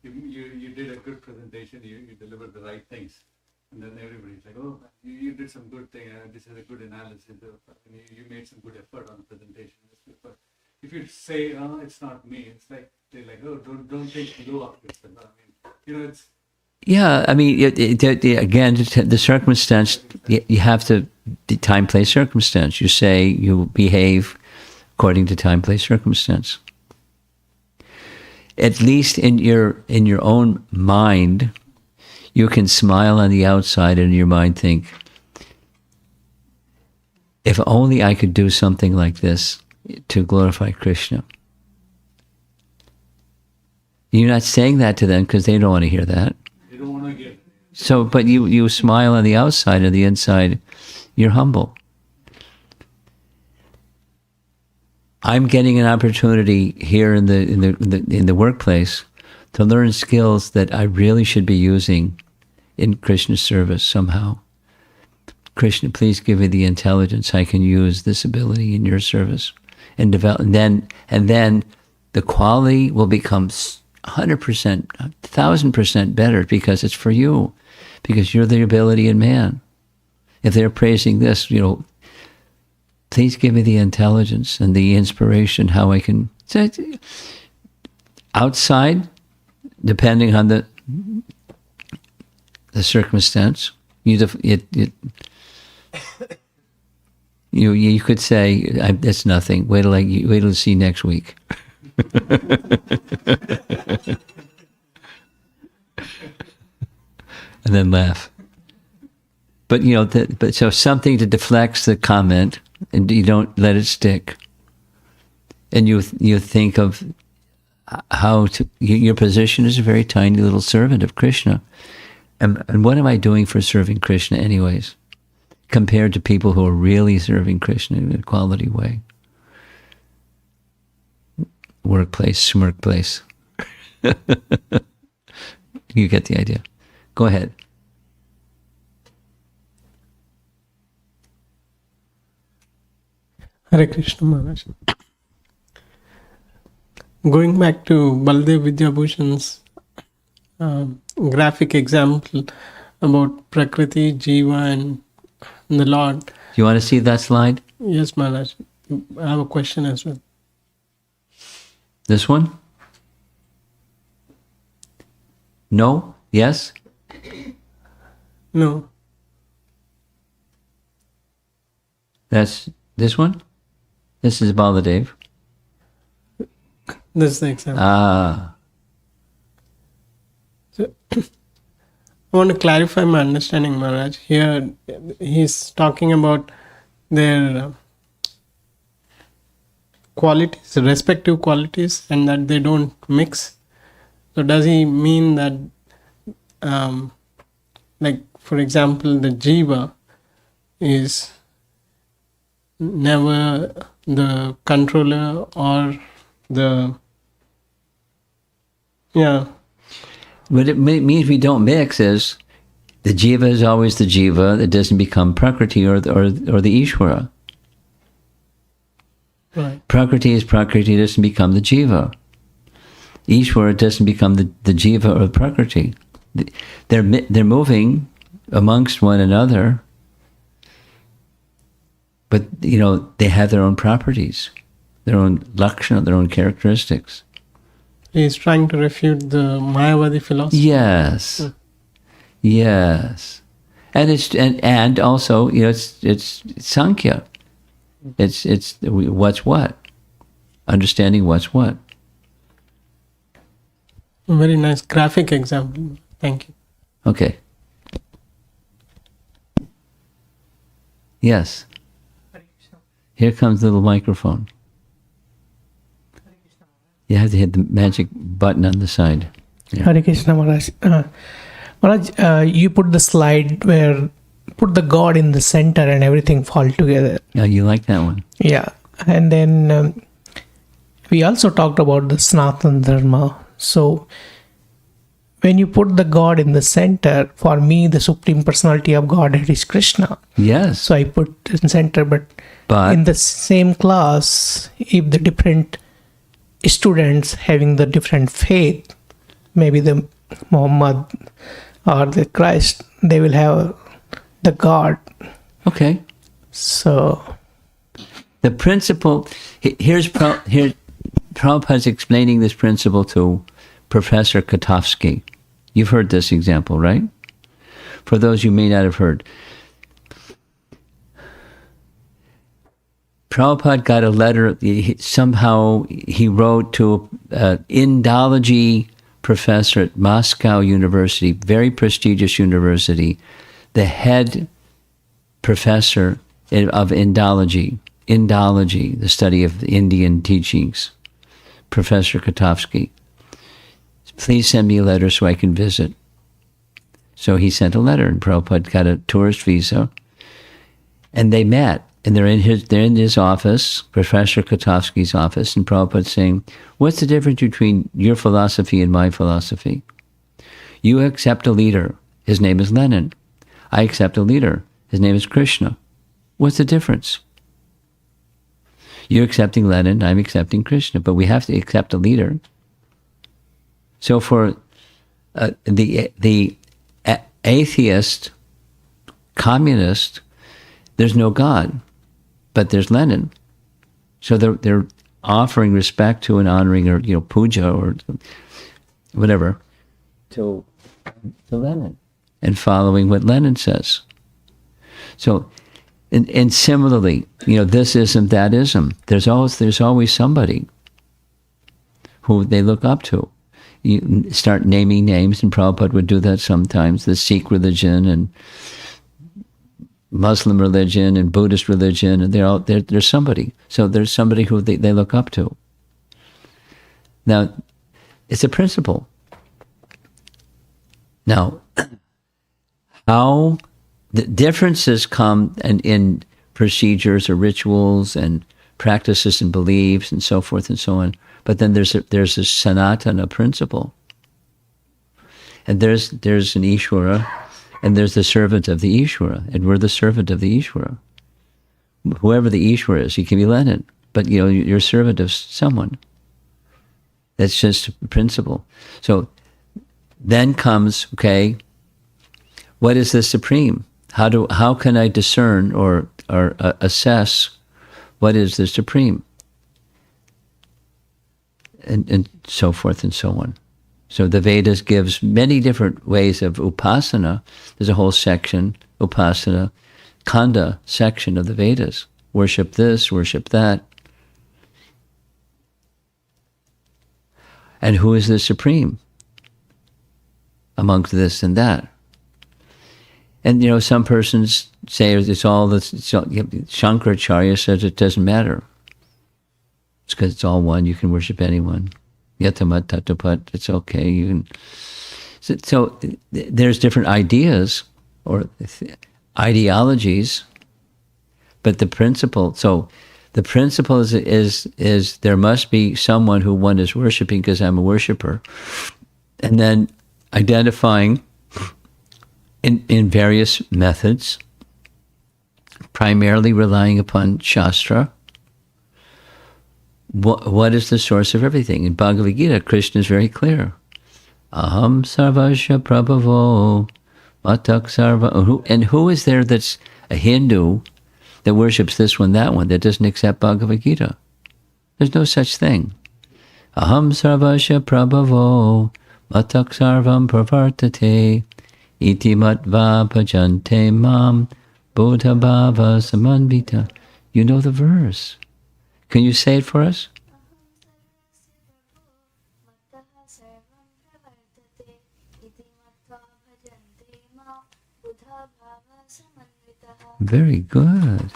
you did a good presentation, you delivered the right things, and then everybody's like, oh, you did some good thing, this is a good analysis, you made some good effort on the presentation. But if you say, oh, it's not me, it's like, they're like, oh, don't think low of yourself. I mean, it's... Yeah, I mean, again, the circumstance, you have to, the time, place, circumstance. You say, you behave according to time, place, circumstance. At least in your own mind, you can smile on the outside and in your mind think, if only I could do something like this to glorify Krishna. You're not saying that to them because they don't want to hear that. They don't want to hear it. So, but you smile on the outside, and the inside, you're humble. I'm getting an opportunity here in the workplace to learn skills that I really should be using in Krishna's service somehow. Krishna, please give me the intelligence I can use this ability in your service, and develop. And then the quality will become 100%, 1,000% better because it's for you, because you're the ability in man. If they're praising this, Please give me the intelligence and the inspiration how I can. Outside, depending on the circumstance, you could say it's nothing. Wait till you see next week. And then laugh. But so something to deflect the comment, and you don't let it stick. And you think of how your position is a very tiny little servant of Krishna, and what am I doing for serving Krishna, anyways, compared to people who are really serving Krishna in a quality way? Workplace, smirk place. You get the idea. Go ahead. Hare Krishna Maharaj. Going back to Baldev Vidyabhushan's graphic example about Prakriti, Jiva and the Lord. Do you want to see that slide? Yes, Maharaj. I have a question as well. This one? No? Yes? No. That's this one? This is Baladev. This is the example. Ah. So, I want to clarify my understanding, Maharaj. Here, he's talking about their qualities, respective qualities, and that they don't mix. So, does he mean that, like, for example, the Jiva is never the controller or the, yeah. What it means we don't mix is the Jiva is always the Jiva. It doesn't become Prakriti or the Ishvara. Right. Prakriti is Prakriti, doesn't become the Jiva. Ishvara doesn't become the Jiva or Prakriti. They're moving amongst one another, but they have their own properties, their own lakshana, their own characteristics. He is trying to refute the Mayavadi philosophy. Yes, yes, and also it's Sankhya. It's what's what, understanding what's what. A very nice graphic example. Thank you. Okay. Yes. Here comes the little microphone. You have to hit the magic button on the side. Yeah. Hare Krishna Maharaj. Maharaj, you put the slide where put the God in the center and everything fall together. Oh, you like that one? Yeah. And then we also talked about the Sanatana Dharma. So when you put the God in the center, for me, the Supreme Personality of Godhead is Krishna. Yes. So I put in center, but in the same class, if the different students having the different faith, maybe the Muhammad or the Christ, they will have the God. Okay. So the principle, here Prabhupada's explaining this principle to Professor Katofsky. You've heard this example, right? For those you may not have heard. Prabhupada got a letter, somehow he wrote to an Indology professor at Moscow University, very prestigious university, the head professor of Indology, the study of Indian teachings, Professor Katofsky. Please send me a letter so I can visit. So he sent a letter, and Prabhupada got a tourist visa, and they met. And they're in his office, Professor Katofsky's office, and Prabhupada's saying, what's the difference between your philosophy and my philosophy? You accept a leader. His name is Lenin. I accept a leader. His name is Krishna. What's the difference? You're accepting Lenin, I'm accepting Krishna, but we have to accept a leader. So for the atheist, communist, there's no God. but there's Lenin. So they're offering respect to and honoring, or puja or whatever to Lenin and following what Lenin says. So, and similarly, this ism, that ism. There's always somebody who they look up to. You start naming names, and Prabhupada would do that sometimes. The Sikh religion and Muslim religion and Buddhist religion, and there's somebody. So there's somebody who they look up to. Now, it's a principle. Now, how the differences come in procedures or rituals and practices and beliefs and so forth and so on. But then there's a Sanatana principle. And there's an Ishvara, and there's the servant of the Ishvara, and we're the servant of the Ishvara. Whoever the Ishvara is, he can be Lenin, but you're a servant of someone. That's just a principle. So then comes, okay, what is the supreme? How can I discern or assess what is the supreme? And so forth and so on. So the Vedas gives many different ways of upasana. There's a whole section, upasana, kanda section of the Vedas. Worship this, worship that. And who is the supreme amongst this and that? And some persons say it's all this. Shankaracharya says it doesn't matter. It's because it's all one. You can worship anyone. Yatamat tatapat. It's okay. You can. So there's different ideas or ideologies, but the principle. So the principle is there must be someone who one is worshiping because I'm a worshiper, and then identifying in various methods, primarily relying upon Shastra. What is the source of everything? In Bhagavad Gita, Krishna is very clear. Aham sarvasya prabhavo matak sarva. And who is there that's a Hindu that worships this one, that one, that doesn't accept Bhagavad Gita? There's no such thing. Aham sarvasya prabhavo matak sarvam pravartate iti matva bhajante mam bodha bhava samanvita. You know the verse. Can you say it for us? Very good.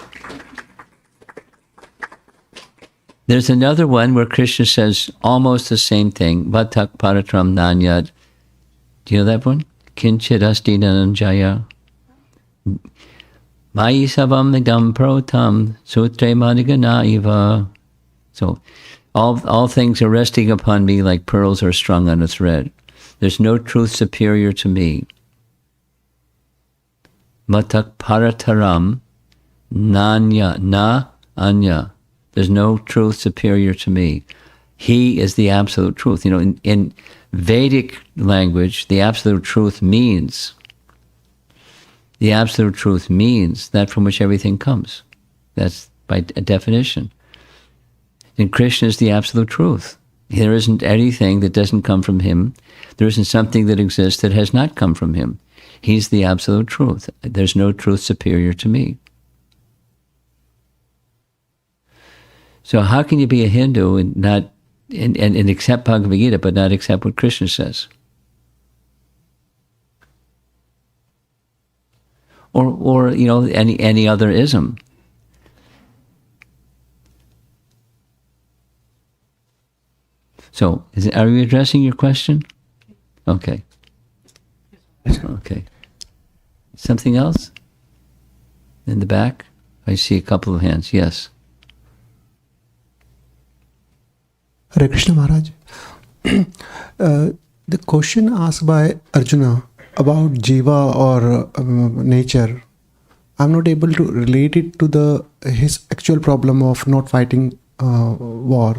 There's another one where Krishna says almost the same thing. Vatak paratram nanyad. Do you know that one? Kinchit asti nananjaya. Mayi savam nidam protam sutre manigana iva. So all things are resting upon me like pearls are strung on a thread. There's no truth superior to me. Matak parataram nanya na anya. There's no truth superior to me. He is the absolute truth. In Vedic language, the absolute truth means that from which everything comes. That's by definition. And Krishna is the absolute truth. There isn't anything that doesn't come from him. There isn't something that exists that has not come from him. He's the absolute truth. There's no truth superior to me. So how can you be a Hindu and not and accept Bhagavad Gita but not accept what Krishna says? Or any other ism. So, are you addressing your question? Okay. Okay. Something else? In the back? I see a couple of hands. Yes. Hare Krishna Maharaj. The question asked by Arjuna about jiva or nature, I'm not able to relate it to his actual problem of not fighting war.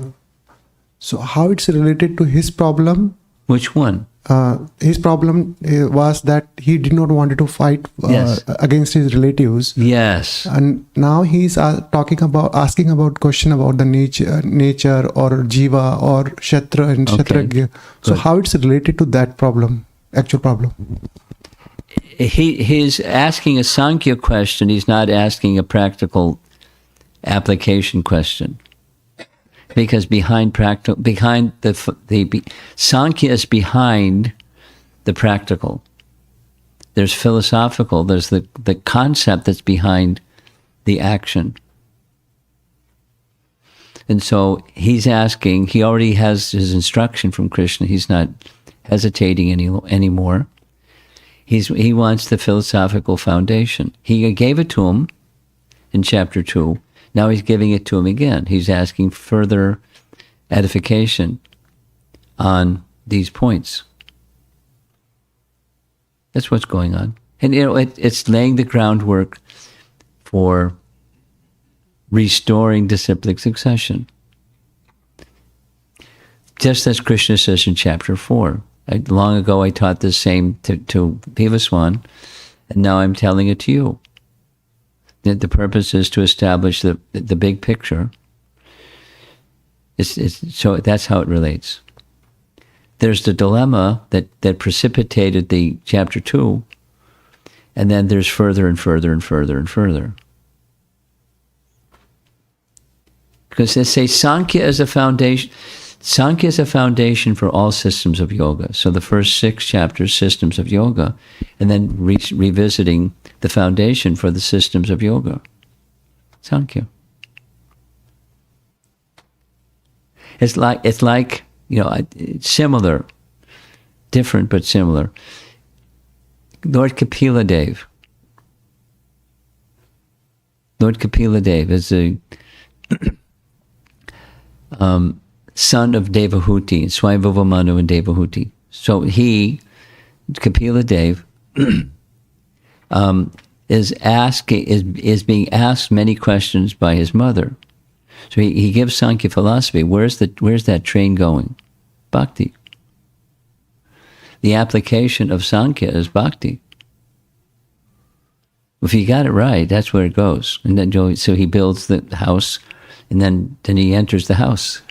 So how it's related to his problem? Which one? his problem was that he did not want to fight Yes. against his relatives. Yes. And now he's asking about question about the nature or jiva or kshetra and Okay. kshetragya. So Good. how it's related to that problem, actual problem? He's asking a Sankhya question. He's not asking a practical application question. Because Sankhya is behind the practical. There's philosophical, there's the concept that's behind the action. And so he's asking, he already has his instruction from Krishna. He's not hesitating anymore. He wants the philosophical foundation. He gave it to him in chapter 2. Now he's giving it to him again. He's asking further edification on these points. That's what's going on. And it's laying the groundwork for restoring disciplic succession. Just as Krishna says in chapter 4. Long ago I taught the same to Vivaswan, and now I'm telling it to you. The purpose is to establish the big picture. So that's how it relates. There's the dilemma that precipitated the chapter 2, and then there's further and further and further and further. Because they say Sankhya is a foundation. Sankhya is a foundation for all systems of yoga. So the first 6 chapters, systems of yoga, and then revisiting the foundation for the systems of yoga. Sankhya. It's like it's similar, different but similar. Lord Kapila Dev. Lord Kapila Dev is a son of Devahuti, Swayambhuva Manu and Devahuti. So he, Kapila Dev, is being asked many questions by his mother. So he gives Sankhya philosophy. Where's that train going? Bhakti. The application of Sankhya is bhakti. If you got it right, that's where it goes. And then so he builds the house, and then he enters the house.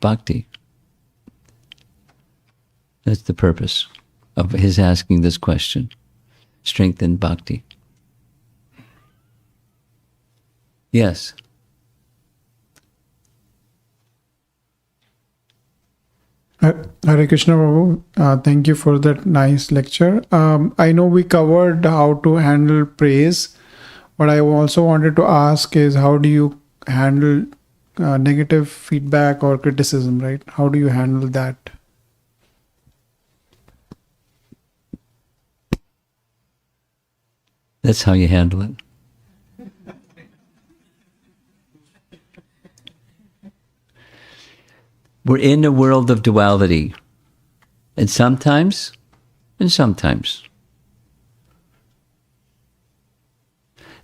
Bhakti. That's the purpose of his asking this question. Strengthen bhakti. Yes. Hare Krishna Prabhu, thank you for that nice lecture. I know we covered how to handle praise, but I also wanted to ask is how do you handle negative feedback or criticism, right? How do you handle that? That's how you handle it. We're in a world of duality. And sometimes. And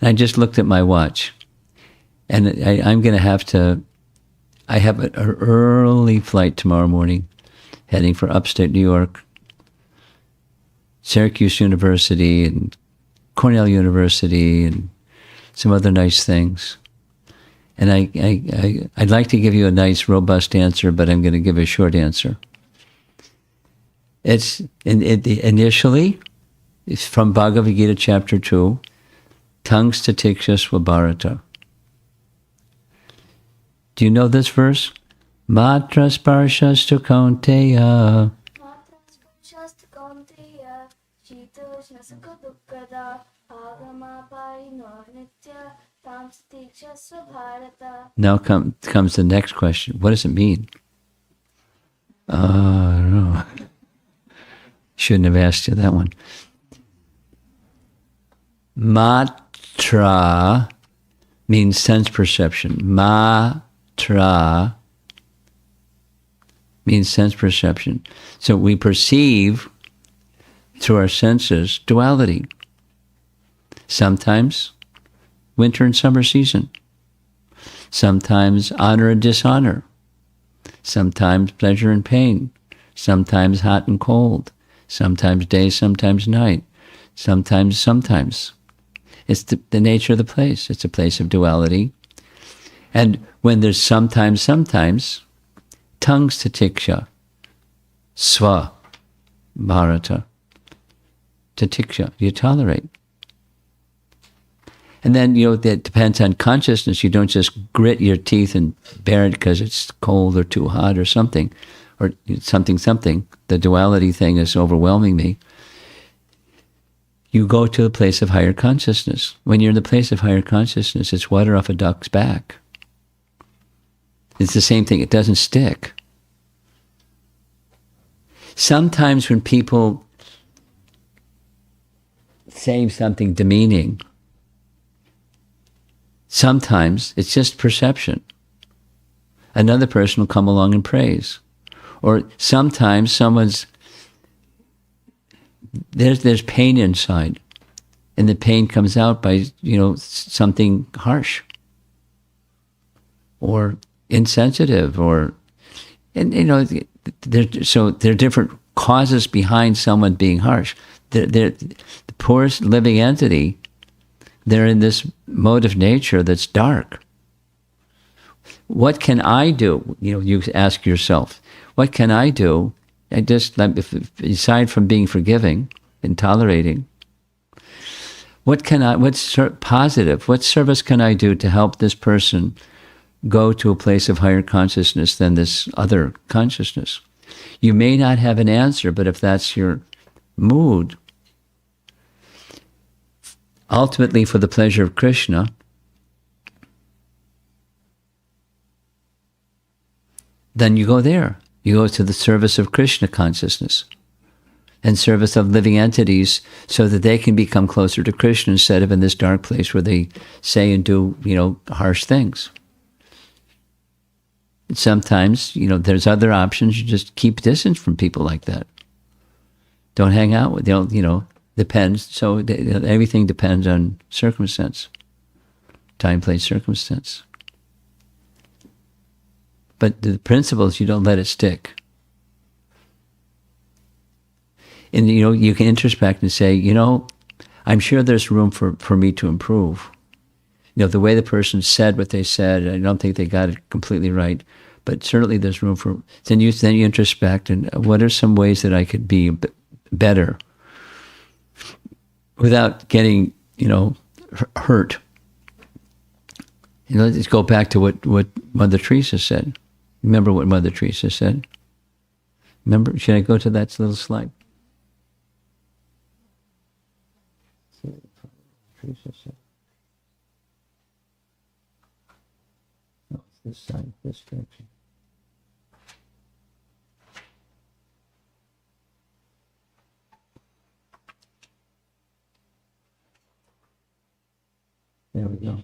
I just looked at my watch. And I'm going to have to... I have an early flight tomorrow morning, heading for upstate New York, Syracuse University, and Cornell University, and some other nice things. And I'd like to give you a nice, robust answer, but I'm going to give a short answer. Initially, it's from Bhagavad Gita, chapter 2, Tang Statiksha Swabharata. Do you know this verse? Matra sparshastu kaunteya. Now comes the next question. What does it mean? I don't know. Shouldn't have asked you that one. Matra means sense perception. Matra means sense perception. So we perceive through our senses duality. Sometimes winter and summer season. Sometimes honor and dishonor. sometimes pleasure and pain, sometimes hot and cold, sometimes day, sometimes night, sometimes. It's the nature of the place. It's a place of duality. And when there's sometimes, tongues tatiksha, sva, bharata, tatiksha, you tolerate. And then, that depends on consciousness. You don't just grit your teeth and bear it because it's cold or too hot or something. The duality thing is overwhelming me. You go to a place of higher consciousness. When you're in the place of higher consciousness, it's water off a duck's back. It's the same thing. It doesn't stick. Sometimes when people say something demeaning, sometimes it's just perception. Another person will come along and praise. Or sometimes there's pain inside, and the pain comes out by, something harsh or insensitive, so there are different causes behind someone being harsh. They're the poorest living entity. They're in this mode of nature that's dark. What can I do? You ask yourself, what can I do? Aside from being forgiving and tolerating, what's positive? What service can I do to help this person go to a place of higher consciousness than this other consciousness? You may not have an answer, but if that's your mood, ultimately for the pleasure of Krishna, then you go there. You go to the service of Krishna consciousness and service of living entities so that they can become closer to Krishna instead of in this dark place where they say and do, harsh things. Sometimes, there's other options. You just keep distance from people like that. Don't hang out with them, depends. So everything depends on circumstance, time, place, circumstance. But the principle is you don't let it stick. And, you can introspect and say, I'm sure there's room for me to improve. The way the person said what they said, I don't think they got it completely right. But certainly there's room for, then you introspect, and what are some ways that I could be better without getting, hurt. Let's go back to what Mother Teresa said. Remember what Mother Teresa said? Remember? Should I go to that little slide? Teresa said. No, it's this side, this direction. There we go.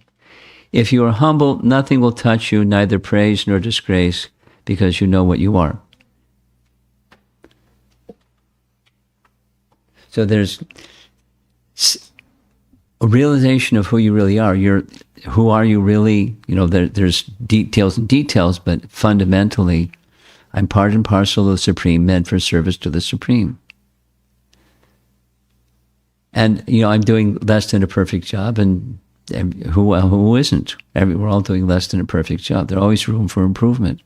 If you are humble, nothing will touch you, neither praise nor disgrace, because you know what you are. So there's a realization of who you really are. Who are you really? There's details, but fundamentally, I'm part and parcel of the Supreme, meant for service to the Supreme. And, I'm doing less than a perfect job, and who isn't? We're all doing less than a perfect job. There's always room for improvement.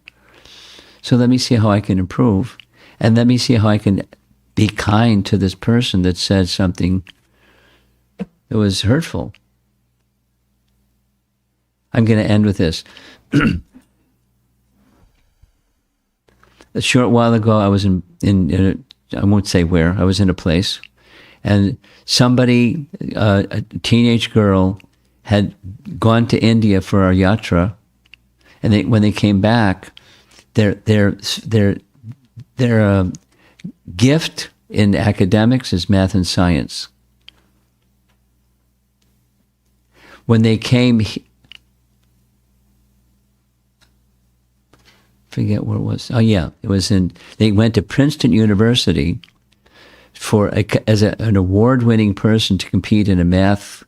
So let me see how I can improve, and let me see how I can be kind to this person that said something that was hurtful. I'm going to end with this. A short while ago, I was in I won't say where, I was in a place, and somebody, a teenage girl, had gone to India for our yatra, and when they came back, their gift in academics is math and science. When they came, forget where it was. Oh yeah, it was they went to Princeton University as an award-winning person to compete in a math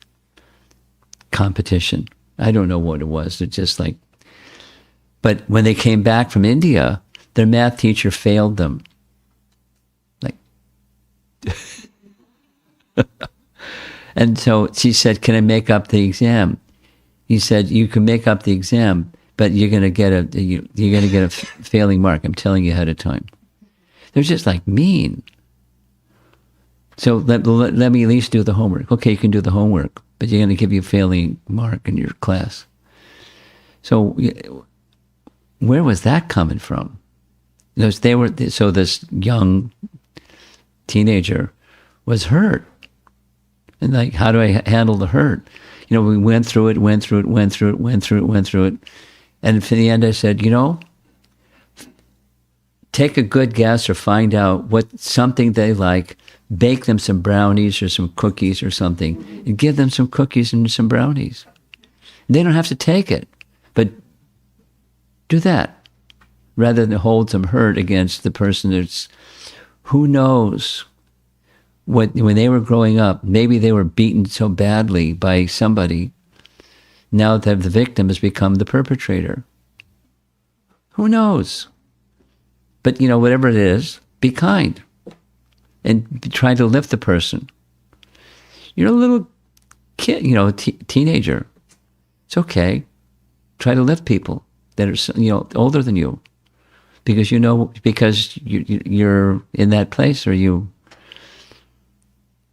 competition. I don't know what it was. It's just but when they came back from India, Their math teacher failed them. Like, and so she said, "Can I make up the exam?" He said, "You can make up the exam, but you're going to get a failing mark. I'm telling you ahead of time." They're just like mean. So let me at least do the homework. Okay, you can do the homework, but you're going to give you a failing mark in your class. So where was that coming from? So this young teenager was hurt. And like, how do I handle the hurt? You know, we went through it. And in the end I said, take a good guess or find out what something they like, bake them some brownies or some cookies or something, and give them some cookies and some brownies. They don't have to take it, but do that rather than hold some hurt against the person that's, who knows what, when they were growing up, maybe they were beaten so badly by somebody, now that the victim has become the perpetrator. Who knows? But, whatever it is, be kind and try to lift the person. You're a little kid, teenager. It's okay. Try to lift people that are, older than you, because you're in that place, or you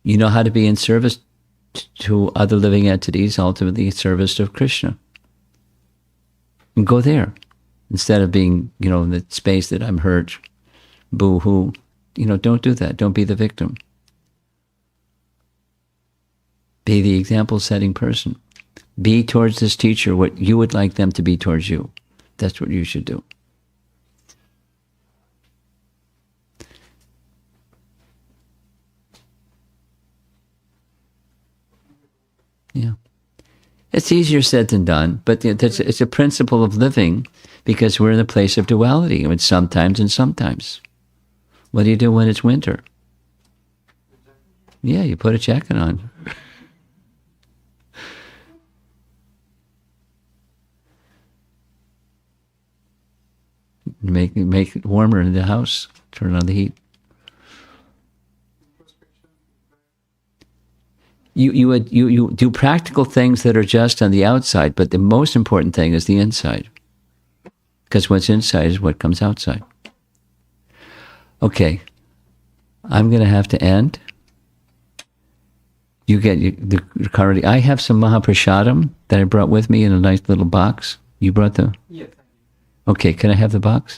know how to be in service to other living entities, ultimately service of Krishna. And go there. Instead of being, in the space that I'm hurt, boo-hoo, don't do that. Don't be the victim. Be the example-setting person. Be towards this teacher what you would like them to be towards you. That's what you should do. Yeah. It's easier said than done, but it's a principle of living, because we're in a place of duality. I mean, sometimes and sometimes. What do you do when it's winter? Yeah, you put a jacket on. Make it warmer in the house. Turn on the heat. You do practical things that are just on the outside, but the most important thing is the inside. Because what's inside is what comes outside. Okay, I'm going to have to end. You get the currently. I have some Mahaprasadam that I brought with me in a nice little box. You brought the? Yes. Okay, can I have the box?